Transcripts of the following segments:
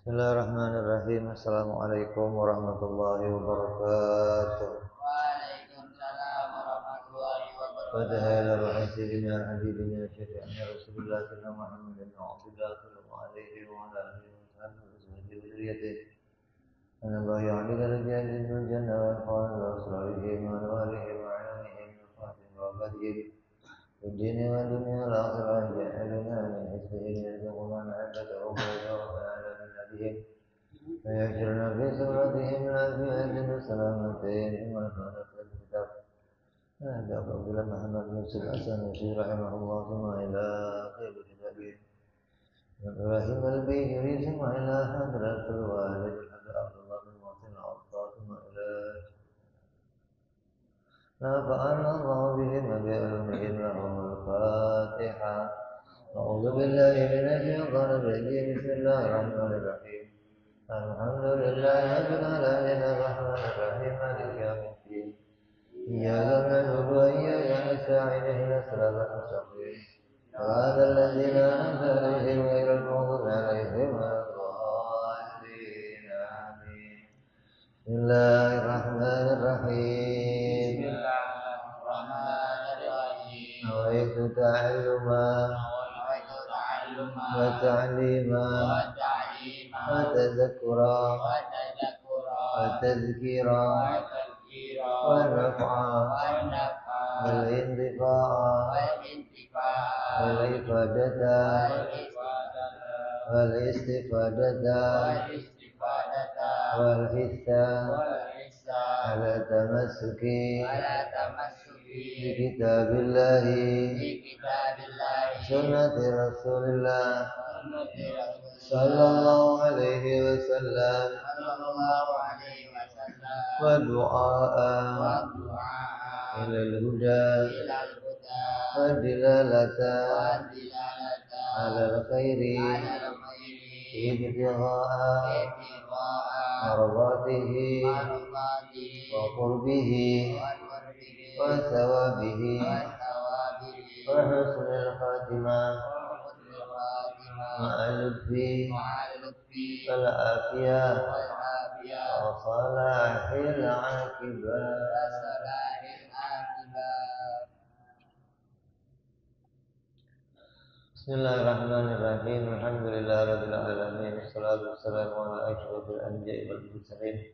Bismillahirrahmanirrahim. Assalamualaikum warahmatullahi wabarakatuh. Waalaikumsalam warahmatullahi wabarakatuh. Padahal ruhi sayyidina habibina syafi'ina Rasulullah sallallahu alaihi wa sallallahu alaihi wa ala alihi wa sahbihi wa dzurriyyatihi. Anallahu ya'lamu darajatihim fil jannah wa qala rasulihim wa alihi wa alihim wa sahbihi wa badihim. Dunia wa dunia al-akhirah ja'alna min hizbihi yarzuquna 'abadahu wa yawma'ala min nabihim فيحشرنا في سورتهم لا في أجل سلامتين ثم نفعل الكتاب هذا عبد الله محمد بن الحسن رحمه الله ثم إلى خير النبيين إبراهيم البيجري ثم إلى حضرة الوالد الحاج عبد الله بن محسن العطار ثم إلى نفعنا الله بهم وبعلمهم لهم الفاتحة أعوذ بالله من الشيطان الرجيم بسم الله الرحمن الرحيم الحمد لله رب العالمين الرحمن الرحيم مالك يوم الدين إياك نعبد وإياك نستعين اهدنا الصراط المستقيم صراط الذين أنعمت عليهم غير المغضوب عليهم ولا الضالين آمين بسم الله الرحمن الرحيم نويت تعلما وتعليما وتذكرا وتذكيرا ونفعا والانتفاعا والإفادة والاستفادة والحثا على تمسك بكتاب الله سنة رسول الله صلى الله عليه وسلم ودعاء إلى الهدى والدلالة على الخير ابتغاء مرضاته وقربه وثوابه وحسن الخاتمة مع اللطف والعافية وصلاح العاقبة. Bismillahirrahmanirrahim. Alhamdulillahirabbil alamin. Wassalatu wassalamu ala asyrofil anbiya'i wal mursalin.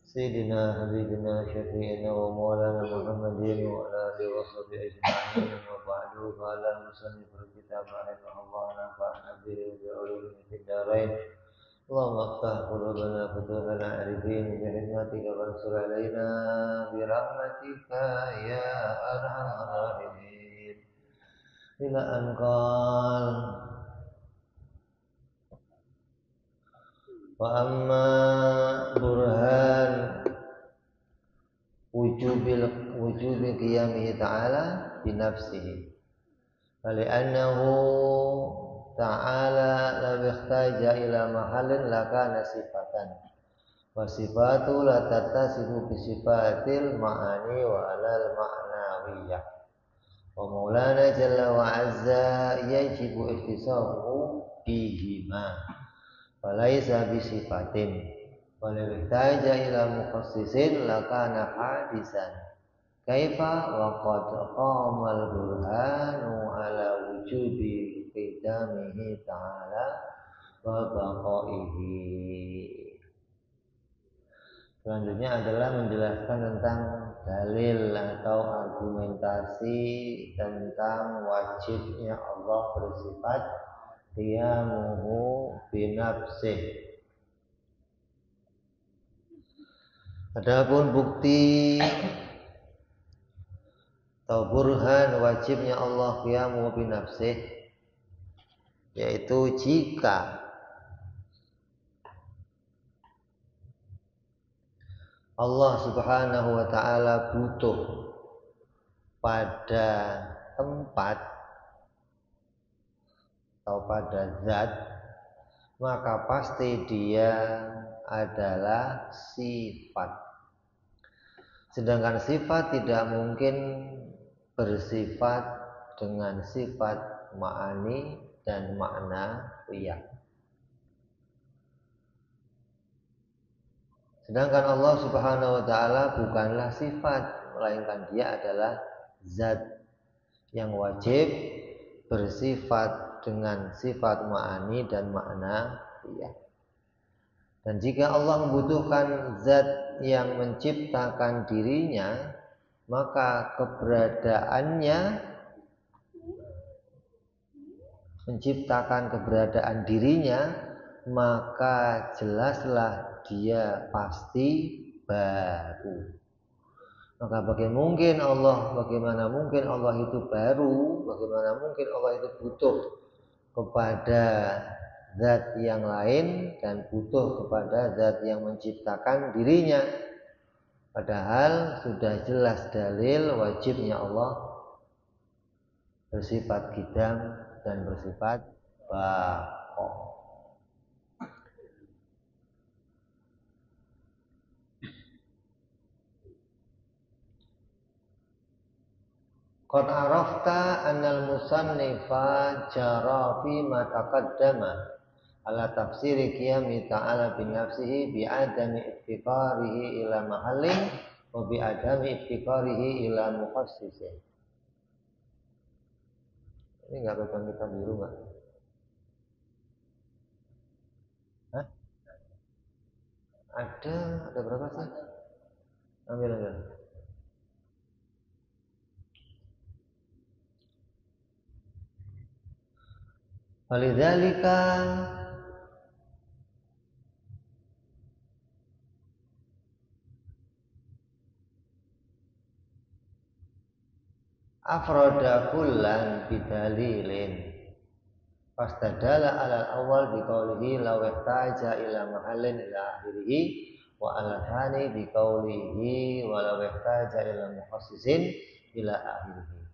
Sayyidina habibina syafi'ina wa maulana Muhammadin wa ala alihi wa sahbihi ajma'in wa ba'du qala musannif kitab rahimahullah nafa'ana bihi wa ulumi fid darain. Allahumma aftah qulubana futuhal arifin bi hikmatika wansur alaina bi rahmatika ya arhamar rahimin. Ila anqal wa amma burhan wujubi qiyamihi ta'ala binafsihi li'annahu ta'ala law ihtaja ila mahallin lakana sifatan wa sifatu la tattasifu bi sifatil ma'ani wa alal ma'nawiyah wa maulana jalla wa azza yajibu ihtisabuhu bihima falaisa bisifatin wala ihtaja ila mukhassisin lakana hadisan kaifa wa qad qama al-burhanu ala wujubi qidamihi ta'ala wa baqaihi. Selanjutnya adalah menjelaskan tentang dalil atau argumentasi tentang wajibnya Allah bersifat qiyamuhu binafsih. Adapun bukti atau burhan wajibnya Allah qiyamuhu binafsih, yaitu jika Allah subhanahu wa ta'ala butuh pada tempat atau pada zat, maka pasti dia adalah sifat. Sedangkan sifat tidak mungkin bersifat dengan sifat ma'ani dan makna wiyah. Sedangkan Allah Subhanahu wa taala bukanlah sifat, melainkan dia adalah zat yang wajib bersifat dengan sifat ma'ani dan makna iya. Dan jika Allah membutuhkan zat yang menciptakan dirinya, maka menciptakan keberadaan dirinya, maka jelaslah dia pasti baru. Maka bagaimana mungkin Allah itu baru, bagaimana mungkin Allah itu butuh kepada zat yang lain dan butuh kepada zat yang menciptakan dirinya. Padahal sudah jelas dalil wajibnya Allah bersifat qidam dan bersifat baqa. Qad arafta annal musannifa jara fi ma taqaddama ala tafsiri qiyami ta'ala bi nafsihi bi adami iftiqarihi ila mahallin wa bi adami iftiqarihi ila mukhassisin. Ini enggak pegang kitab biru enggak? Hah? Ada berapa sih? Ambil. Walidzalika afroda kullan bidalilin fastadala alal awal biqaulihi law ihtaja ila mahallin ila akhirih wa ala thani biqaulihi wa law ihtaja ila mukhassisin ila akhirih.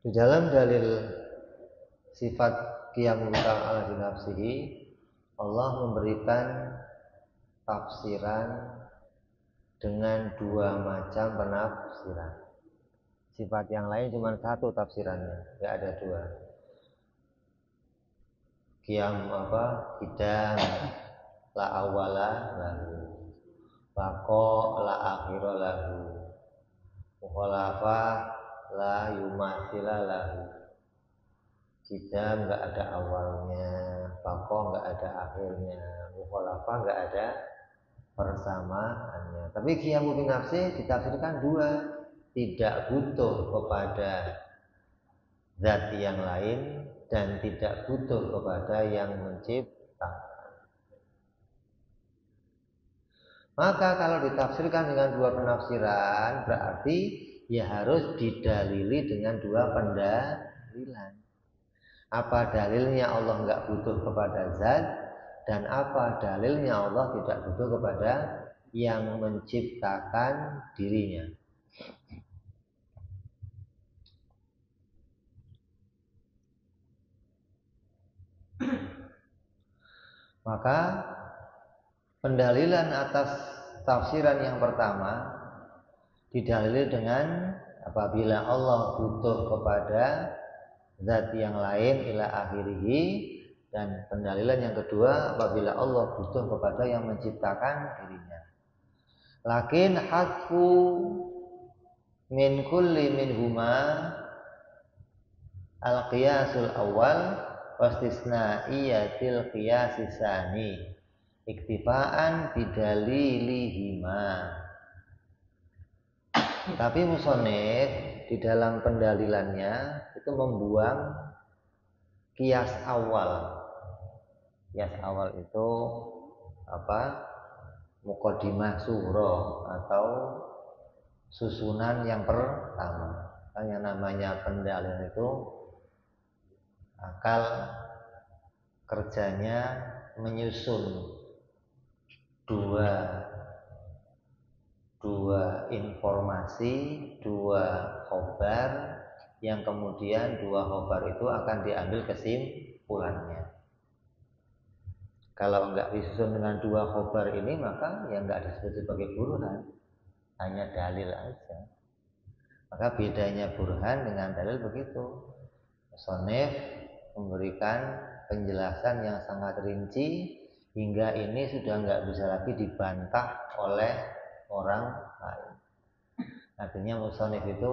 Di dalam dalil sifat qiyamul ta'ala bi nafsihi, Allah memberikan tafsiran dengan dua macam penafsiran. Sifat yang lain cuma satu tafsirannya, tidak ada dua. Qiyam qidam la awala lahu, baqa la akhira lahu, mukhalafah la yumatsila lahu. Qidam enggak ada awalnya, baqa enggak ada akhirnya, mukhalafah enggak ada persamaannya. Tapi qiyamu bi nafsi ditafsirkan dua, tidak butuh kepada zat yang lain dan tidak butuh kepada yang menciptakan. Maka kalau ditafsirkan dengan dua penafsiran, berarti ya harus didalili dengan dua pendalilan. Apa dalilnya Allah enggak butuh kepada zat, dan apa dalilnya Allah tidak butuh kepada yang menciptakan dirinya. Maka pendalilan atas tafsiran yang pertama didalili dengan apabila Allah butuh kepada zat yang lain ila akhirihi, dan pendalilan yang kedua apabila Allah butuh kepada yang menciptakan dirinya. Lakin hadfu min kulli minhuma al-qiyasul awal wastisnaiyatil qiyasis tsani iktifaan bidalilihima. Tapi musannif di dalam pendalilannya itu membuang qiyas awal. Qiyas awal itu muqaddimah surah atau susunan yang pertama. Kan yang namanya pendalilan itu akal kerjanya menyusun dua informasi, dua khobar, yang kemudian dua khobar itu akan diambil kesimpulannya. Kalau enggak disusun dengan dua khobar ini, maka yang enggak disebut sebagai burhan, hanya dalil aja. Maka bedanya burhan dengan dalil begitu. Musannif memberikan penjelasan yang sangat rinci hingga ini sudah nggak bisa lagi dibantah oleh orang lain. Artinya musannif itu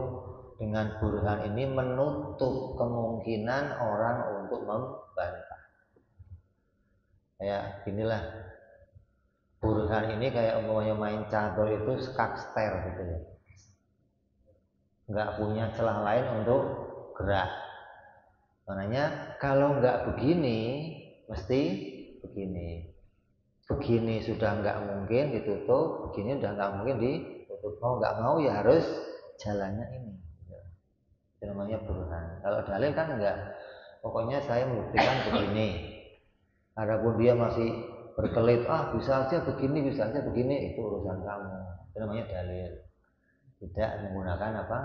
dengan burhan ini menutup kemungkinan orang untuk membantah. Kayak inilah, burhan ini kayak umpamanya main catur itu skakster gitu ya, nggak punya celah lain untuk gerak. Makanya kalau nggak begini mesti begini. Begini sudah nggak mungkin ditutup, begini udah nggak mungkin ditutup. Mau nggak mau ya harus jalannya ini. Itu namanya burhan. Kalau dalil kan enggak. Pokoknya saya membuktikan begini. Adapun dia masih berkelit, bisa aja begini, itu urusan kamu. Itu namanya dalil. Tidak menggunakan apa?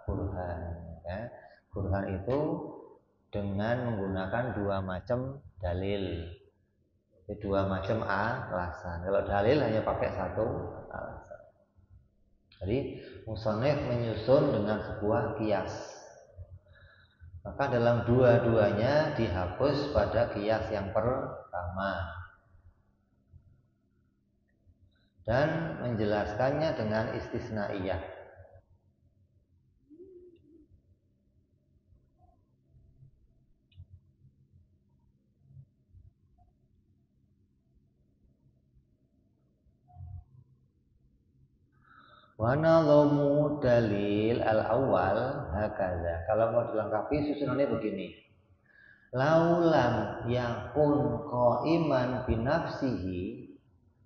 Burhan. Ya. Burhan itu dengan menggunakan dua macam dalil. Dua macam alasan. Kalau dalil hanya pakai satu alasan. Jadi musannif menyusun dengan sebuah kias. Maka dalam dua-duanya dihapus pada kias yang pertama dan menjelaskannya dengan istisnaiyah. Wa nadhamu dalil al-awwal hakaza. Kalau mau dilengkapi susunannya begini. Laulam yakun qaiman binafsihi,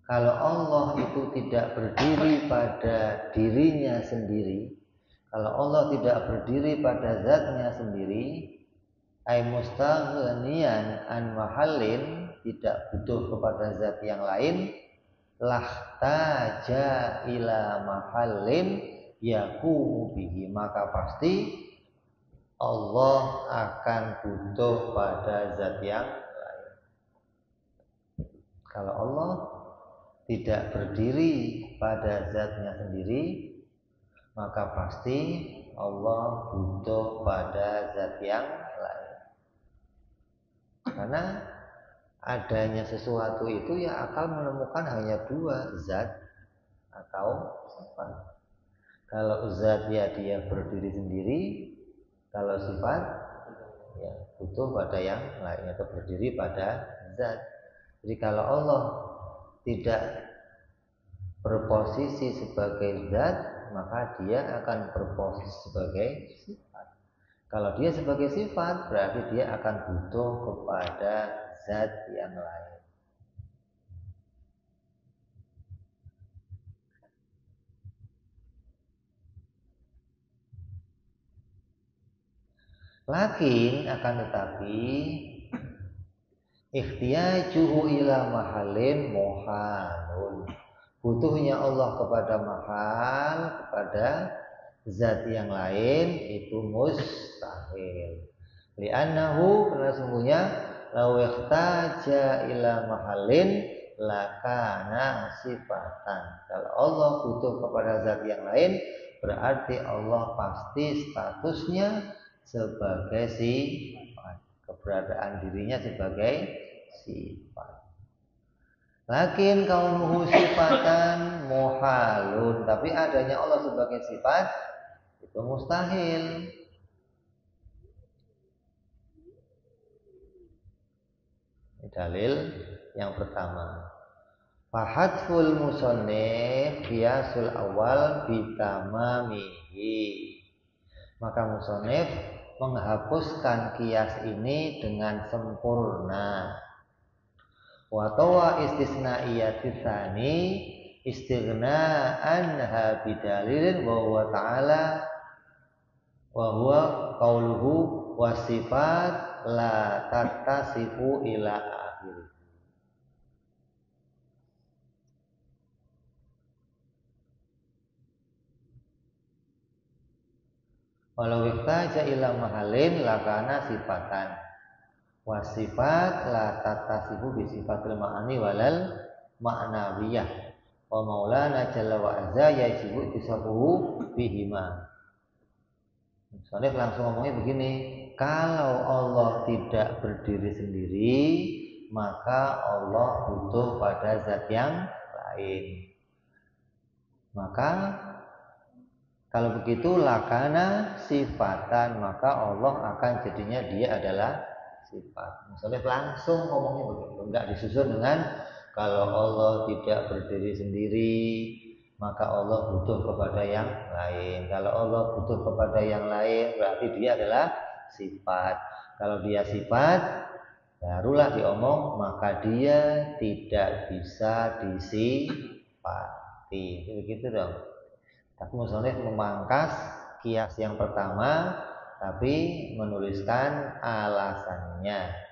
kalau Allah itu tidak berdiri pada dirinya sendiri, kalau Allah tidak berdiri pada zatnya sendiri, ay mustaghniyan an mahallin, tidak butuh kepada zat yang lain, lahtaja ila mahallin yaqumu bihi, maka pasti Allah akan butuh pada zat yang lain. Kalau Allah tidak berdiri pada zatnya sendiri, maka pasti Allah butuh pada zat yang lain. Karena adanya sesuatu itu ya akal menemukan hanya dua, zat atau sifat. Kalau zat ya dia berdiri sendiri, kalau sifat ya butuh pada yang lain atau berdiri pada zat. Jadi kalau Allah tidak berposisi sebagai zat, maka dia akan berposisi sebagai sifat. Kalau dia sebagai sifat, berarti dia akan butuh kepada zat yang lain. Lakin akan tetapi ikhtiyajuhu ila mahalin muhalun, butuhnya Allah kepada mahal, kepada zat yang lain itu mustahil. Li'annahu, karena sungguhnya law ihtaja ila mahalin lakana sifatan. Kalau Allah butuh kepada zat yang lain, berarti Allah pasti statusnya sebagai sifat, keberadaan dirinya sebagai sifat. Lakin kaunuhu sifatan muhalun, tapi adanya Allah sebagai sifat itu mustahil. Ini dalil yang pertama. Fahadful musannif qiyasul awal bitamamihi, maka musannif menghapuskan kias ini dengan sempurna. Wa tawa istisnaiyati tsani istighna'anha bidalilin wa huwa ta'ala wa huwa qauluhu wasifat la tattasifu ila akhir. Walau ihtaja ila mahalin lakana sifatan, wasifat la tattasifu bi sifatil ma'ani walal ma'nawiyah, wa maulana jalla wa azza yajibu tisabuhu bihima. Soalnya langsung ngomongnya begini, kalau Allah tidak berdiri sendiri, maka Allah butuh pada zat yang lain. Maka kalau begitu lakana sifatan, maka Allah akan jadinya dia adalah sifat. Misalnya langsung ngomongnya begitu, enggak disusun dengan kalau Allah tidak berdiri sendiri, maka Allah butuh kepada yang lain. Kalau Allah butuh kepada yang lain, berarti dia adalah sifat. Kalau dia sifat, barulah diomong, maka dia tidak bisa disifati. Begitu dong. Tapi musannif memangkas kias yang pertama, tapi menuliskan alasannya.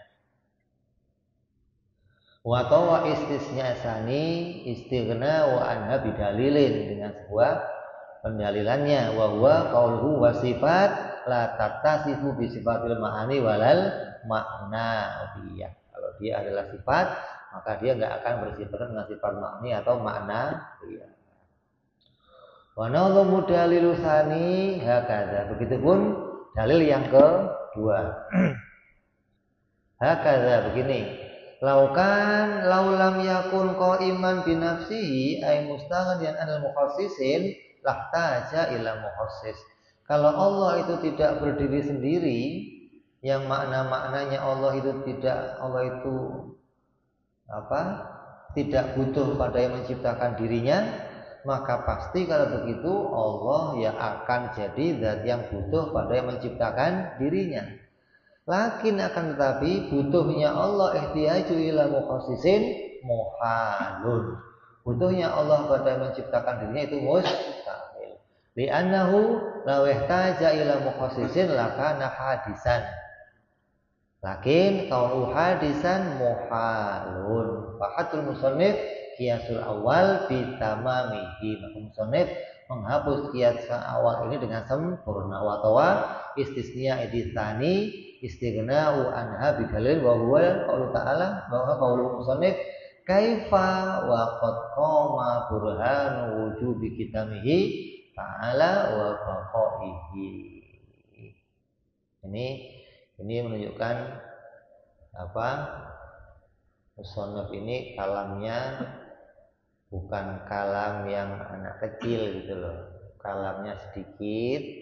Wa tawa istisnya sani istighna wa anha bidalilin, dengan sebuah pendalilannya, wa huwa qauluhu wa sifat la tattasifu bi sifatil ma'ani walal makna. Iya, kalau dia adalah sifat, maka dia enggak akan bersifat dengan sifat makni atau makna. Iya. Wa nadhamu dalilu tsani hakadha. Begitupun dalil yang kedua. Hakadha, begini. Laukan laulam yakun qaiman bi nafsihi ay mustaghniyan 'anil mukhassisin lahtaja ila mukhassis. Kalau Allah itu tidak berdiri sendiri, yang makna-maknanya Allah itu tidak butuh pada yang menciptakan dirinya, maka pasti kalau begitu Allah ya akan jadi zat yang butuh pada yang menciptakan dirinya. Lakin akan tetapi butuhnya Allah ihtiyaju ila mukhassisin muhalun. Butuhnya Allah pada yang menciptakan dirinya itu mustahil. Li'annahu law ihtaja ila mukhassisin lakana hadisan. Lakin kaunu hadisan muhalun. Fahatul musannif kiasul awal bitamamihi. Maka musannif menghapus kias awal ini dengan sempurna. Wa tawa istisnya iditsani istighna'u anha bidalil wa huwa qaulu ta'ala, bahwa qaulu musannif kaifa wa qad qama burhanu wujubi kitamihi ta'ala wa baqaihi. Ini menunjukkan musannif ini kalamnya bukan kalam yang anak kecil gitu loh. Kalamnya sedikit,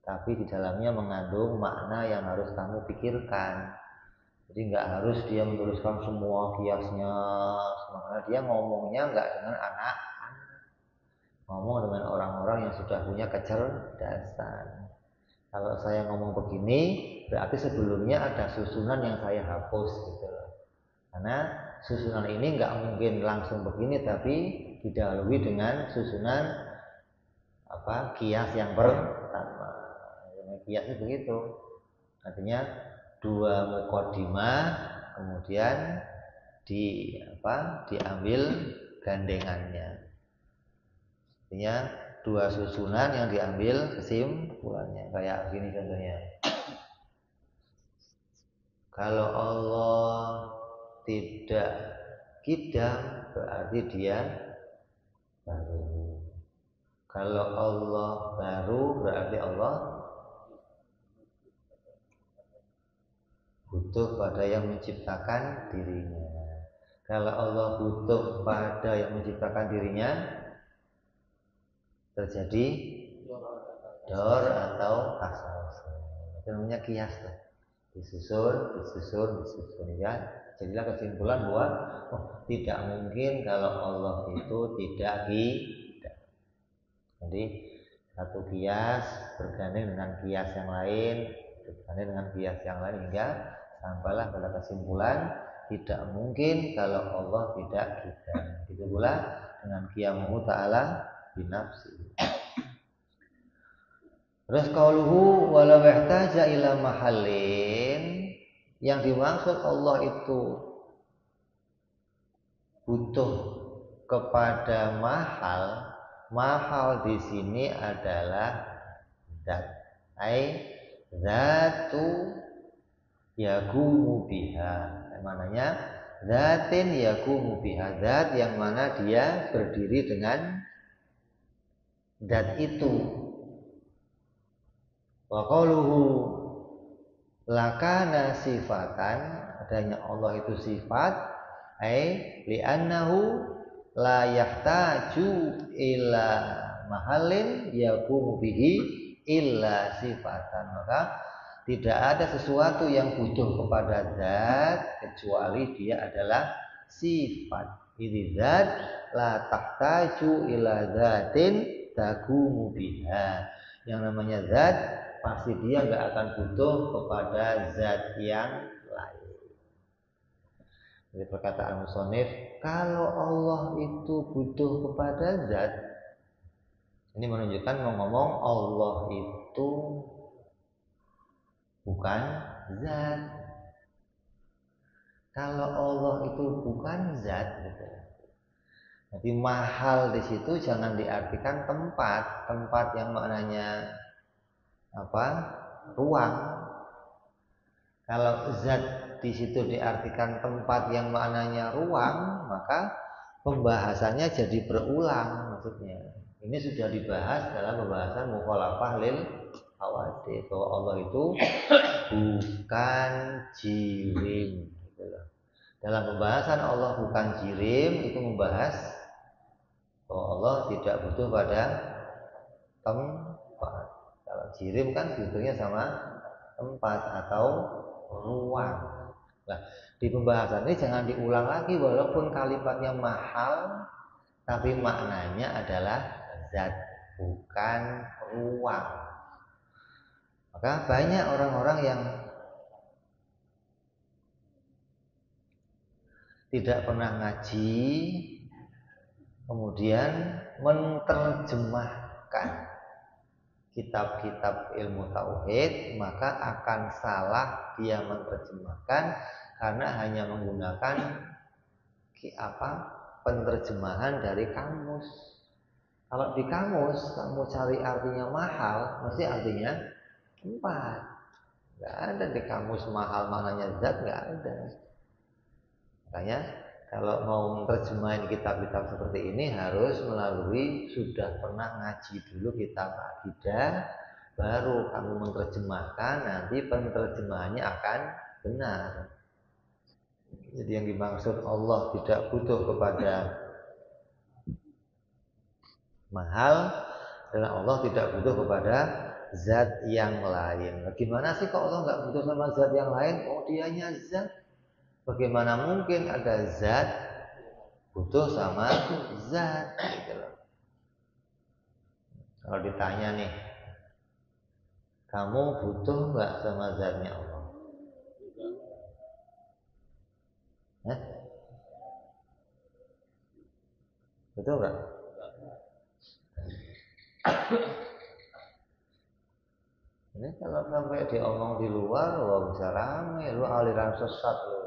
tapi di dalamnya mengandung makna yang harus kamu pikirkan. Jadi nggak harus dia menuliskan semua kiasnya, semuanya. Dia ngomongnya nggak dengan anak-anak, ngomong dengan orang-orang yang sudah punya kecerdasan. Kalau saya ngomong begini, berarti sebelumnya ada susunan yang saya hapus gitu loh. Karena susunan ini nggak mungkin langsung begini, tapi didahului dengan susunan kias yang pertama. Kias itu begitu. Artinya dua muqaddimah, kemudian diambil gandengannya. Artinya dua susunan yang diambil kesimpulannya. Kayak gini contohnya. Kalau Allah tidak kidam, berarti dia baru. Kalau Allah baru, berarti Allah butuh pada yang menciptakan dirinya. Kalau Allah butuh pada yang menciptakan dirinya, terjadi dor atau asal. Itu namanya kias tuh. Disusun ya. Jadilah kesimpulan bahwa tidak mungkin kalau Allah itu tidak kidam. Jadi satu kias bergandeng dengan kias yang lain, hingga sampailah pada kesimpulan tidak mungkin kalau Allah tidak kidam. Begitu pula dengan qiyamuhu ta'ala binafsi. Terus qauluhu walau ihtaja ila mahallin, yang dimaksud Allah itu butuh kepada mahal di sini adalah zat. Zatu yakumu biha. Maknanya zatin yakumu biha, zat yang mana dia berdiri dengan zat itu. Wa qauluhu lakana sifatan, adanya Allah itu sifat, li'annahu la yahtaju ila mahallin yaqumu bihi illa sifatan. Maka tidak ada sesuatu yang butuh kepada zat kecuali dia adalah sifat. Ini zat la tahtaju ila zatin taqumu biha. Yang namanya zat pasti dia nggak akan butuh kepada zat yang lain. Jadi perkataan musonif, kalau Allah itu butuh kepada zat, ini menunjukkan ngomong Allah itu bukan zat. Kalau Allah itu bukan zat, gitu. Jadi mahal di situ jangan diartikan tempat yang maknanya apa? Ruang. Kalau zat di situ diartikan tempat yang maknanya ruang, maka pembahasannya jadi berulang maksudnya. Ini sudah dibahas dalam pembahasan mukhalafah lil hawadits, bahwa Allah itu bukan jirim. Gitu loh. Dalam pembahasan Allah bukan jirim itu membahas bahwa Allah tidak butuh pada tempat. Kalau jirim kan butuhnya sama tempat atau ruang. Nah, di pembahasan ini jangan diulang lagi walaupun kalimatnya mahal, tapi maknanya adalah zat, bukan ruang. Maka banyak orang-orang yang tidak pernah ngaji, kemudian menerjemahkan kitab-kitab ilmu tauhid, maka akan salah dia menerjemahkan karena hanya menggunakan penerjemahan dari kamus. Kalau di kamus kamu cari artinya mahal, mesti artinya tempat. Nggak ada di kamus mahal maknanya zat, nggak ada. Makanya kalau mau menerjemahin kitab-kitab seperti ini harus melalui sudah pernah ngaji dulu kitab akidah, baru kamu menerjemahkan, nanti penerjemahannya akan benar. Jadi yang dimaksud Allah tidak butuh kepada mahal adalah Allah tidak butuh kepada zat yang lain. Bagaimana sih kalau Allah nggak butuh sama zat yang lain? Oh, dianya zat. Bagaimana mungkin ada zat butuh sama zat? Gitu loh. Kalau ditanya nih, kamu butuh nggak sama zatnya Allah? Betul nggak? Ini kalau sampai diomong di luar, wah bisa rame. Lu aliran sesat lu.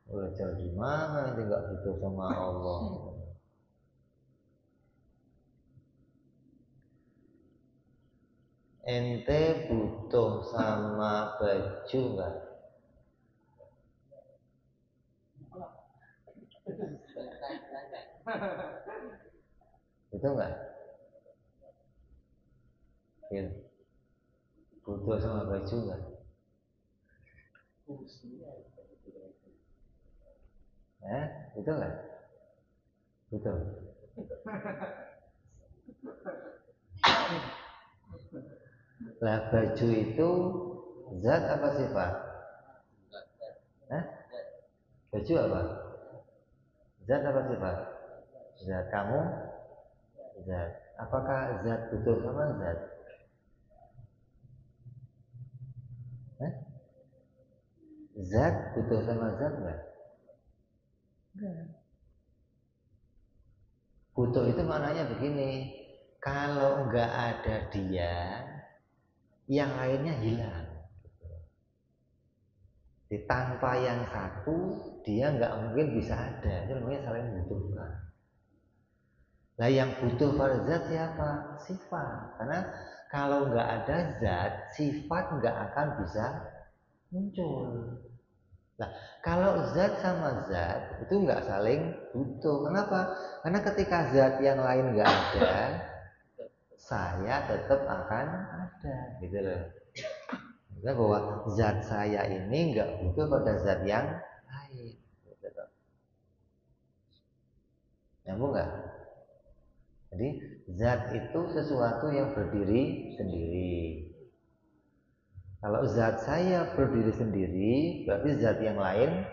Belajar di mana? Ini nggak butuh sama Allah. Ente butuh sama baju nggak? Butuh nggak? Ya. Butuh sama baju nggak? Butuh nggak? Butuh. Lah baju itu zat apa sifat? Baju apa? Zat apa sifat? Zat. Kamu zat. Apakah zat butuh sama zat? Zat butuh sama zat nggak? Enggak. Butuh itu maknanya begini, kalau nggak ada dia, yang lainnya hilang. Jadi, tanpa yang satu, dia nggak mungkin bisa ada. Itu namanya saling membutuhkan. Nah, yang butuh pada zat siapa? Sifat. Karena kalau nggak ada zat, sifat nggak akan bisa muncul. Nah, kalau zat sama zat itu nggak saling butuh. Kenapa? Karena ketika zat yang lain nggak ada, saya tetap akan ada, gitu loh. bahwa zat saya ini nggak butuh pada zat yang lain. Nyambung nggak? Jadi zat itu sesuatu yang berdiri sendiri. Kalau zat saya berdiri sendiri, berarti zat yang lain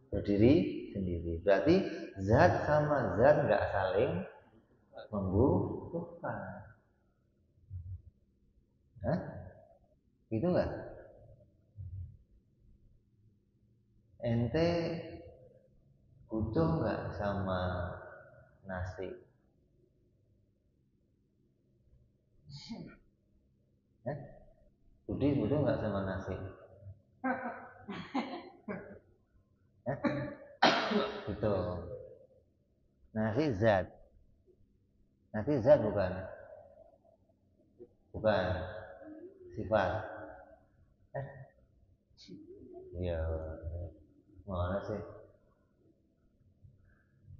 berdiri sendiri. Berarti zat sama zat nggak saling membutuhkan. Hah? Gitu nggak? Ente butuh nggak sama nasi? Hah? Budi butuh nggak sama nasi? Hah? Butuh. Nasi zat. Nasi zat bukan? Bukan. Sifat. Iya. Mana sih?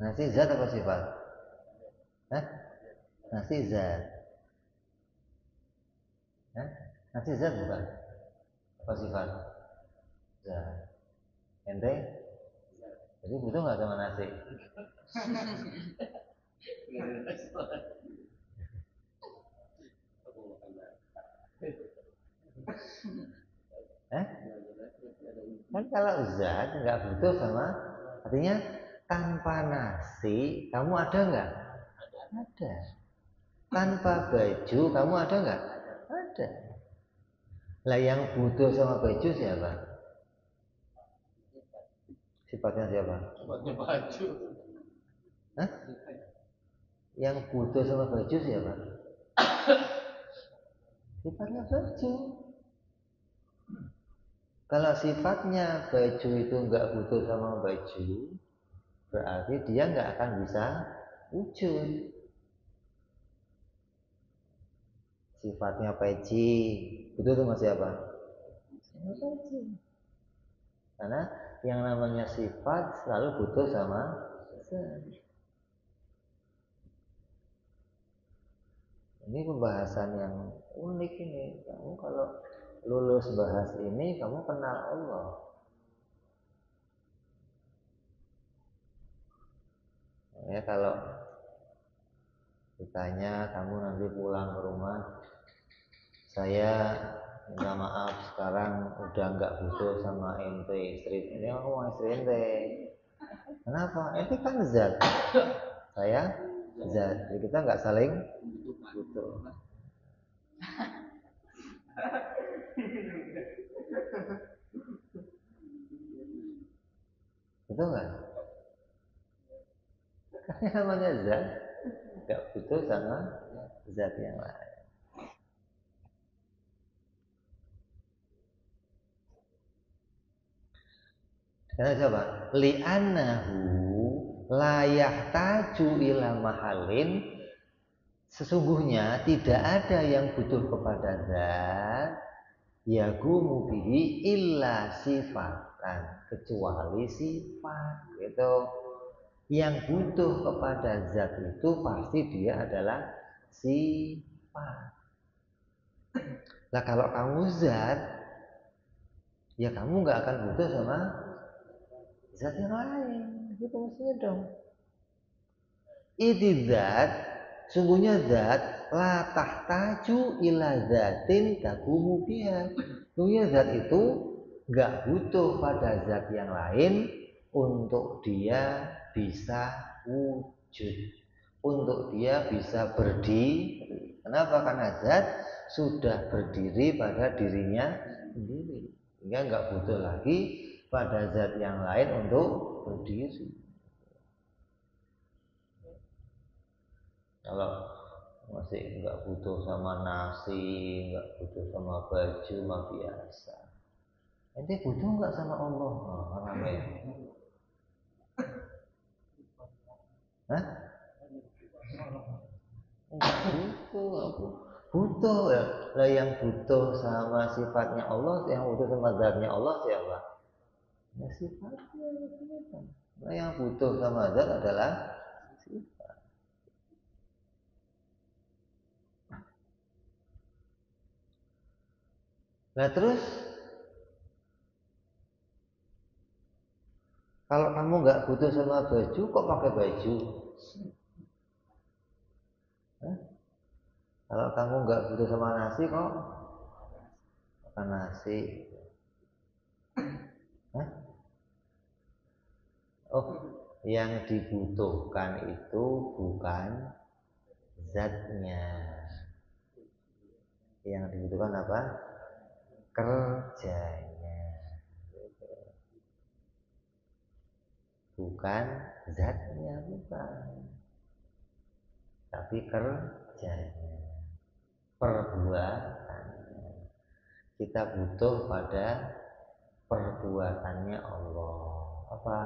Nasi zat apa sifat? Hah? Nasi zat. Hah? Nasi zat bukan? Apa sifat? Zat. Ente? Jadi butuh nggak sama nasi? Kan kalau zat nggak butuh sama, artinya tanpa nasi kamu ada nggak? Ada. Tanpa baju kamu ada nggak? Ada. Lah yang butuh sama baju siapa? Sifatnya siapa? Sifatnya baju. Hah? Yang butuh sama baju siapa? Sifatnya baju. Kalau sifatnya baju itu nggak butuh sama baju, berarti dia nggak akan bisa wujud. Sifatnya peci, butuh sama siapa? Sama peci. Karena yang namanya sifat selalu butuh sama zat. Ini pembahasan yang unik ini. Kamu kalau lulus bahas ini, kamu kenal Allah. Ya kalau ditanya kamu nanti pulang ke rumah, saya minta maaf sekarang udah nggak butuh sama ente, istri ini aku mau istri ente. Kenapa? Ente kan zat, saya zat, jadi kita nggak saling butuh. Betul nggak? Karena namanya zat nggak butuh sama zat yang lain. Karena coba li'annahu la yahtaju ila mahalin, sesungguhnya tidak ada yang butuh kepada zat yagumu bihi illa sifatan, kecuali sifat gitu. Yang butuh kepada zat itu pasti dia adalah sifat. Nah kalau kamu zat, ya kamu nggak akan butuh sama zat yang lain, gitu mestinya dong. Idzat, sungguhnya zat la tahtaju ila zatin taqumu biha. Sungguhnya zat itu nggak butuh pada zat yang lain untuk dia bisa wujud, untuk dia bisa berdiri. Kenapa? Karena zat sudah berdiri pada dirinya sendiri, sehingga nggak butuh lagi pada zat yang lain untuk berdiri. Kalau masih nggak butuh sama nasi, nggak butuh sama baju, mah biasa. Ente butuh nggak sama Allah? Ramai. Hah? Butuh ya. Lah yang butuh sama sifatnya Allah, yang butuh sama zatnya Allah siapa? Ya sifatnya. Nah yang butuh sama zat adalah sifat. Lah terus kalau kamu nggak butuh sama baju, kok pakai baju? Hah? Kalau kamu nggak butuh sama nasi, kok makan nasi? Hah? Oh, yang dibutuhkan itu bukan zatnya. Yang dibutuhkan apa? Kerjanya. Bukan zatnya, bukan. Tapi kerjanya, perbuatannya. Kita butuh pada perbuatannya Allah. Apa?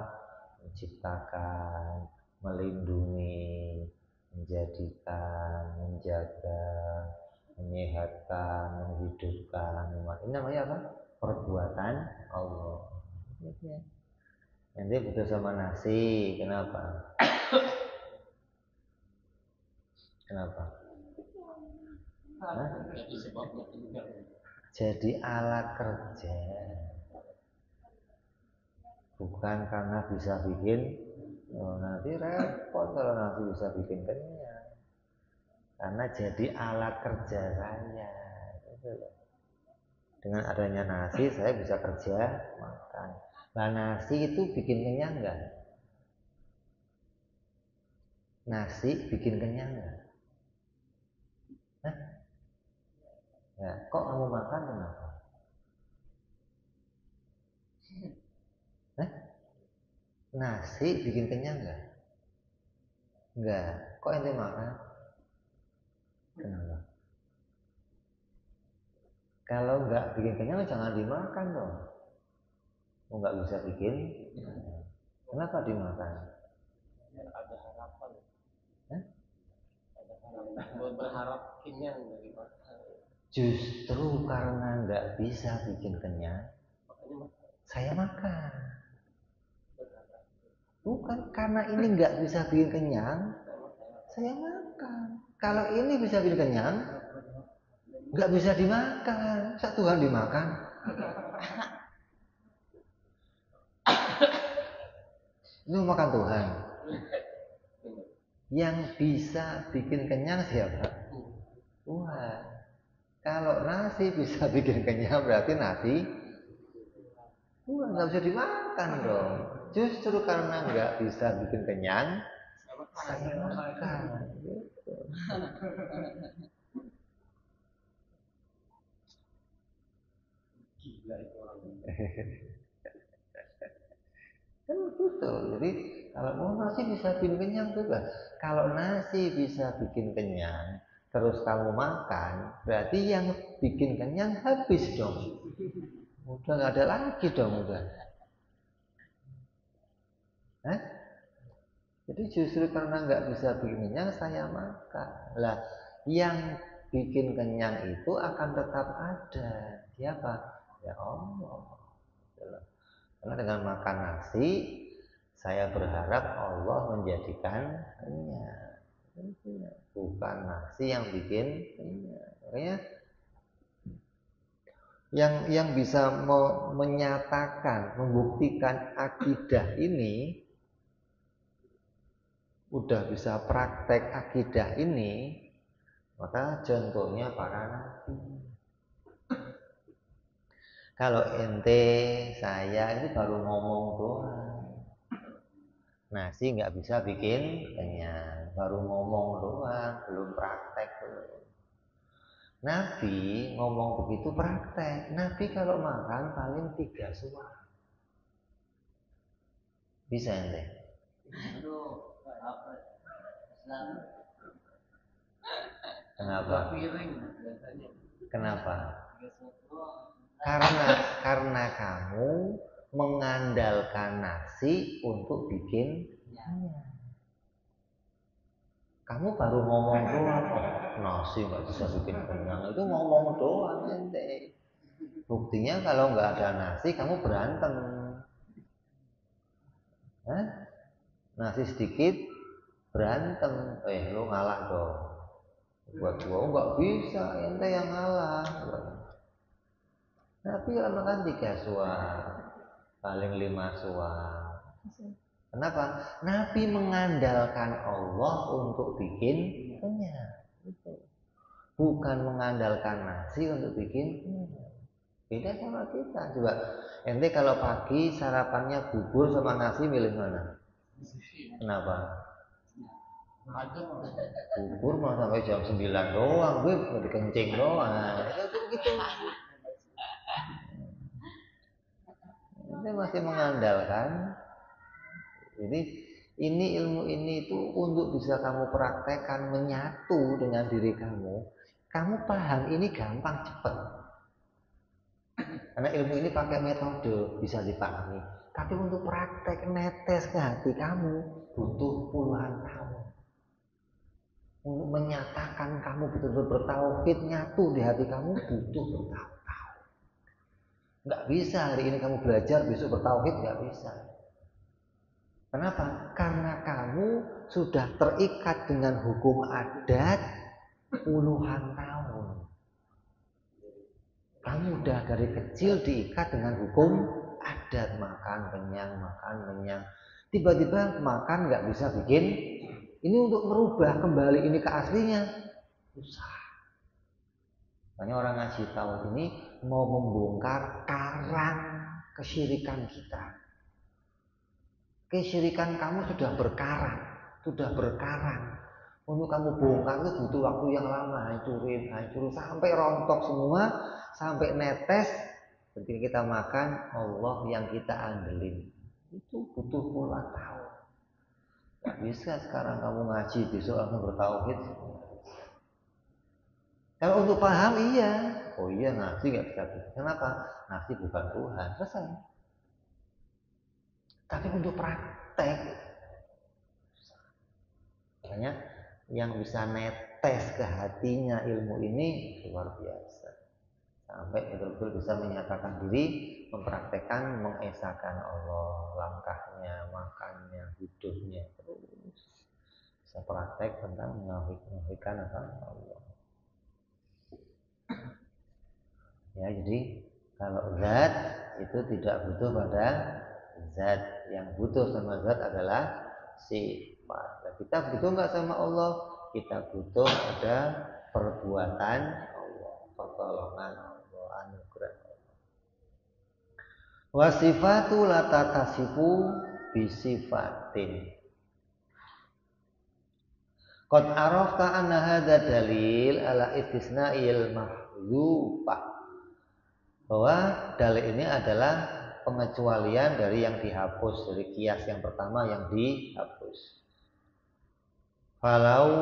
Menciptakan, melindungi, menjadikan, menjaga, menyehatkan, menghidupkan. Ini namanya apa? Perbuatan Allah. Nanti butuh sama nasi, kenapa? Kenapa? Hah? Jadi alat kerja. Bukan karena bisa bikin, nanti repot kalau nasi bisa bikin kenyang. Karena jadi alat kerja saya. Dengan adanya nasi saya bisa kerja, makan. Nah, nasi itu bikin kenyang nggak? Nasi bikin kenyang nggak? Hah? Ya, kok kamu makan kenapa? Hah? Nasi bikin kenyang nggak? Enggak. Kok ente makan? Kenapa? Kalau nggak bikin kenyang jangan dimakan dong. Nggak bisa bikin. Kenapa dimakan? Ada harapan. Hah? Ada harapan. Berharap kenyang dari makan. Justru karena nggak bisa bikin kenyang, saya makan. Bukan karena ini nggak bisa bikin kenyang, saya makan. Kalau ini bisa bikin kenyang, nggak bisa dimakan. Satu Tuhan dimakan. Itu makan Tuhan. Yang bisa bikin kenyang siapa? Tuhan. Kalau nasi bisa bikin kenyang berarti nasi nggak bisa dimakan dong. Justru karena nggak bisa bikin kenyang, saya makan. Gitu. Gila itu orang. Kan gitu. Jadi kalau nasi bisa bikin kenyang juga. Kalau nasi bisa bikin kenyang, terus kamu makan, berarti yang bikin kenyang habis dong. Udah nggak ada lagi dong udah. Hah? Jadi justru karena nggak bisa bikin kenyang, saya makan. Lah, yang bikin kenyang itu akan tetap ada. Siapa? Ya Allah. Karena dengan makan nasi, saya berharap Allah menjadikan kenyang. Bukan nasi yang bikin kenyang. Makanya yang bisa menyatakan, membuktikan akidah ini, udah bisa praktek akidah ini, maka contohnya para nabi. Kalau ente, saya itu baru ngomong doang, nasi nggak bisa bikin kenyang, baru ngomong doang, belum praktek belum. Nabi ngomong begitu praktek. Nabi kalau makan paling 3 suap. Bisa ente? Kenapa? Kenapa? Karena kamu mengandalkan nasi untuk bikin kenyang. Kamu baru ngomong doang, nasi nggak bisa bikin kenyang, itu ngomong doang ente. Buktinya kalau nggak ada nasi kamu berantem. Hah? Nasi sedikit berantem, lu ngalah dong. Buat gua nggak bisa, ente yang ngalah. Nabi kalau makan 3 suap, paling 5 suap. Kenapa? Nabi mengandalkan Allah untuk bikin kenyang. Bukan mengandalkan nasi untuk bikin kenyang. Beda sama kita. Coba, ente kalau pagi sarapannya bubur sama nasi milih mana? Kenapa? Bubur mah sampai jam 9 doang, gue mau dikencing doang. Itu gitu. Ente masih mengandalkan. Jadi ini ilmu ini itu untuk bisa kamu praktekkan menyatu dengan diri kamu. Kamu paham ini gampang cepat. Karena ilmu ini pakai metode bisa dipahami. Tapi untuk praktek netes ke hati kamu butuh puluhan tahun. Untuk menyatakan kamu betul-betul bertauhid nyatu di hati kamu butuh bertahun-tahun. Nggak bisa hari ini kamu belajar besok bertauhid, nggak bisa. Kenapa? Karena kamu sudah terikat dengan hukum adat puluhan tahun. Kamu udah dari kecil diikat dengan hukum adat, makan kenyang. Tiba-tiba makan nggak bisa bikin. Ini untuk merubah kembali ini ke aslinya susah. Makanya orang ngaji tahun ini mau membongkar karang kesyirikan kita. Kesyirikan kamu sudah berkarang. Untuk kamu bongkar itu butuh waktu yang lama, hancurin sampai rontok semua, sampai netes. Ketika kita makan, Allah yang kita andelin. Itu butuh puluhan tahun. Gak bisa sekarang kamu ngaji besok langsung bertauhid. Kalau untuk paham iya, oh iya nasi gak bisa. Kenapa? Nasi bukan Tuhan, selesai. Tapi untuk praktek, makanya yang bisa netes ke hatinya ilmu ini luar biasa. Sampai betul-betul bisa menyatakan diri, mempraktekkan, mengesahkan Allah, langkahnya, makannya, hidupnya, terus bisa praktek tentang menauhidkan Allah. Ya, jadi kalau zat itu tidak butuh pada zat, yang butuh sama zat adalah sifat. Nah, kita butuh nggak sama Allah? Kita butuh ada perbuatan Allah, pertolongan Allah, anugerah Allah. Wasifatu la tatasifu bisifatin. Qad arafta anna hadza dalil ala istisna'il mahdzufah. Bahwa dalil ini adalah pengecualian dari yang dihapus, dari kias yang pertama yang dihapus. Falau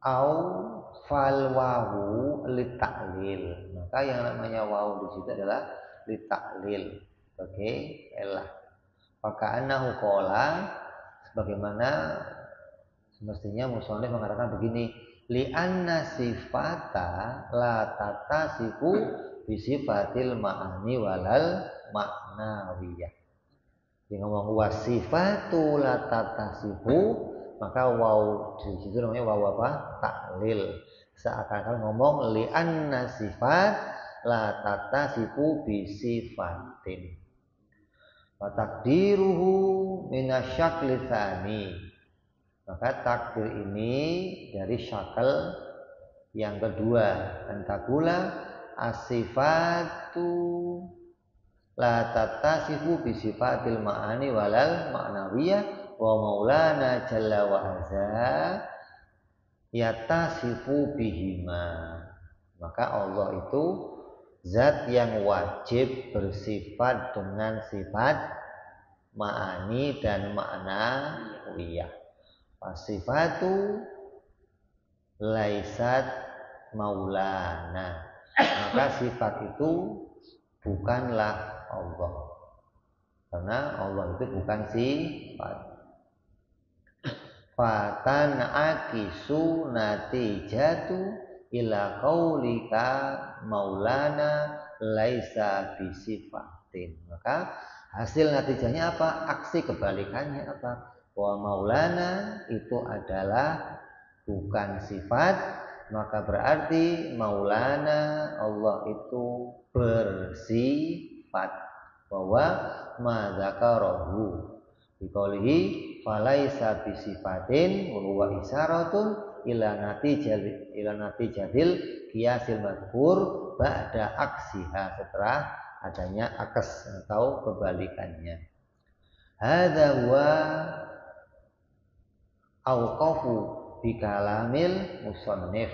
au falwahu litaklil. Maka yang namanya wawu di situ adalah litaklil, sebagai elah. Maka annahu qala, sebagaimana semestinya musannif mengatakan begini, li anna sifata la tatasifu bi sifatil ma'ani walal ma'nawiyah. Dia ngomong wasifatu la tatasifu, maka waw di situ namanya waw apa? Taklil. Seakan-akan ngomong li anna sifat la tatasifu bi sifatin. Wa takdiruhu minasyakli tsani. Maka takdir ini dari syakal yang kedua, antakula asifatu la tatasifu bi sifatil ma'ani walal ma'nawiyah wa maulana jalla wa azza yatasifu bihima. Maka Allah itu zat yang wajib bersifat dengan sifat ma'ani dan ma'nawiyah. Sifatu laisat maulana. Maka sifat itu bukanlah Allah, karena Allah itu bukan sifat. Fatan akisu natijatu ila qaulika maulana laisa bisifatin. Maka hasil natijahnya apa? Aksi kebalikannya apa? bahwa maulana itu adalah bukan sifat, maka berarti maulana Allah itu bersifat, bahwa ma dzakarahu biqaulihi falaisa bisifatin wa huwa isyaratun ila natijatil qiyasil madhkur ba'da aksiha, setelah adanya akes atau kebalikannya. Hadza wa auqafu bi kalamil musannif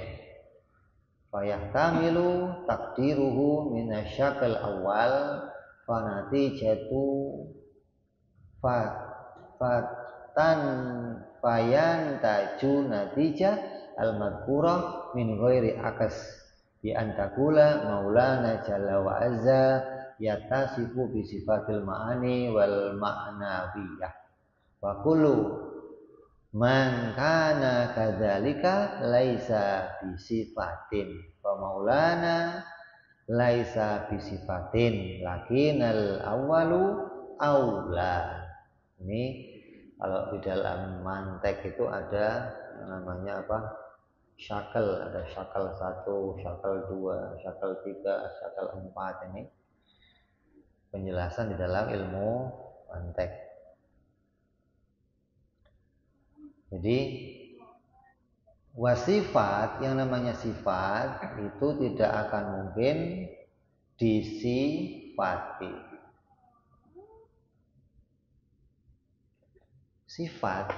fayahtamilu taqdiruhu minasyakal awal fanatijatu fatan fayan taju natijah al-madhkurah min ghairi akas bi antakula maulana jalla wa azza yatasifu bi sifatil ma'ani wal ma'nawiyah wa kullu man kana kadzalika laisa bi sifatin fa maulana laisa bi sifatin lakinnal awwalu aula. Ini kalau di dalam mantek itu ada namanya apa? Syakal, ada syakal 1, syakal 2, syakal 3, syakal 4. Ini penjelasan di dalam ilmu mantek. Jadi wasifat, yang namanya sifat itu tidak akan mungkin disifati. Sifat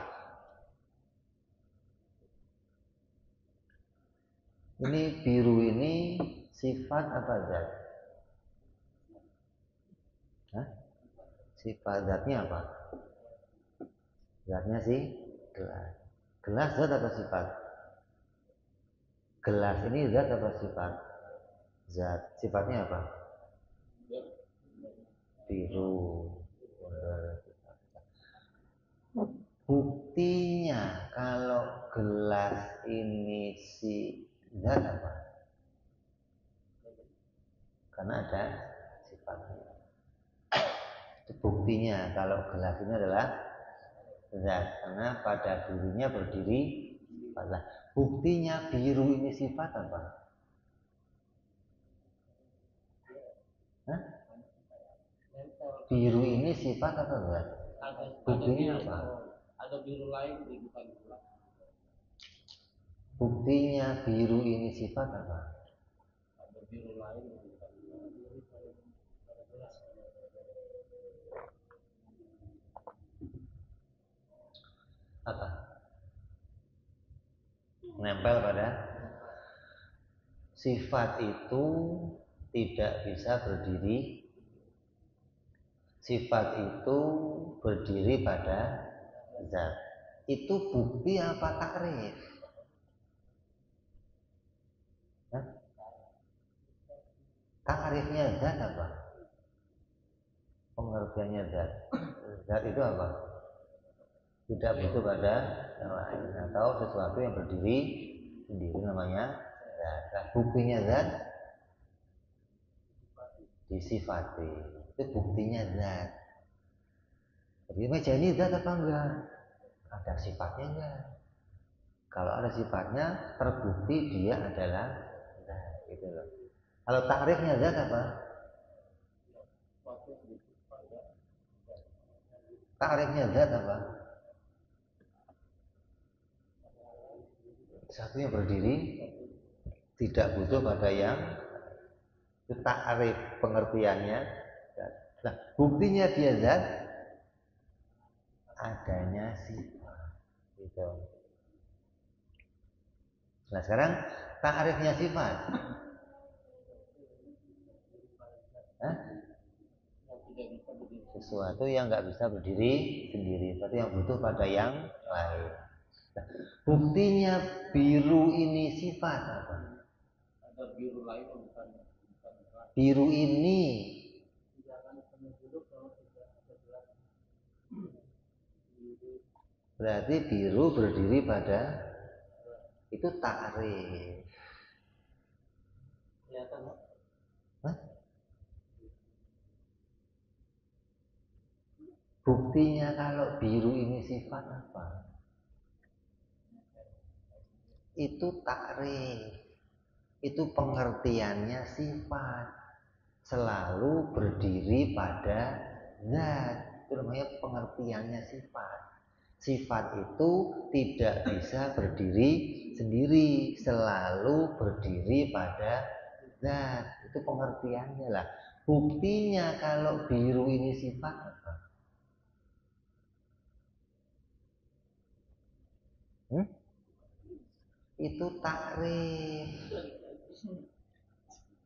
ini, biru ini sifat apa zat? Hah? Sifat zatnya apa? Zatnya sih gelas. Gelas zat apa sifat? Gelas ini zat apa sifat? Zat. Sifatnya apa? Biru. Buktinya kalau gelas ini si zat apa? Karena ada sifatnya. Itu buktinya kalau gelas ini adalah zat, karena pada dirinya berdiri sifat. Buktinya biru ini sifat apa? Hah? Biru ini sifat apa zat? Buktinya apa? Ada biru lain bukan gelas. Buktinya biru ini sifat apa? Ada biru lain bukan gelas. Apa? Nempel pada sifat itu tidak bisa berdiri. Sifat itu berdiri pada zat. Itu bukti apa takrif? Takrifnya zat apa? Pengertiannya zat. Zat itu apa? Tidak butuh pada yang lain, atau sesuatu yang berdiri sendiri namanya zat. Nah, buktinya zat disifati. Itu buktinya zat. Jadi meja ini zat apa enggak? Ada sifatnya enggak? Kalau ada sifatnya, terbukti dia adalah zat, gitu loh. Kalau takrifnya zat apa? Takrifnya zat apa? Satu yang berdiri, tidak butuh pada yang. Itu takrif pengertiannya. Nah, buktinya dia zat, adanya sifat, gitu. Nah sekarang takrifnya sifat. Hah? Sesuatu yang nggak bisa berdiri sendiri, tapi yang butuh pada yang lain. Nah, buktinya biru ini sifat apa? Ada biru lain bukan biru ini. Berarti biru berdiri pada itu takrif. kelihatan. Hah? Buktinya kalau biru ini sifat apa? Itu takrif. Itu pengertiannya sifat. Selalu berdiri pada zat. Itu namanya pengertiannya sifat. Sifat itu tidak bisa berdiri sendiri, selalu berdiri pada zat. Itu pengertiannya lah. Buktinya kalau biru ini sifat apa? Itu takrif.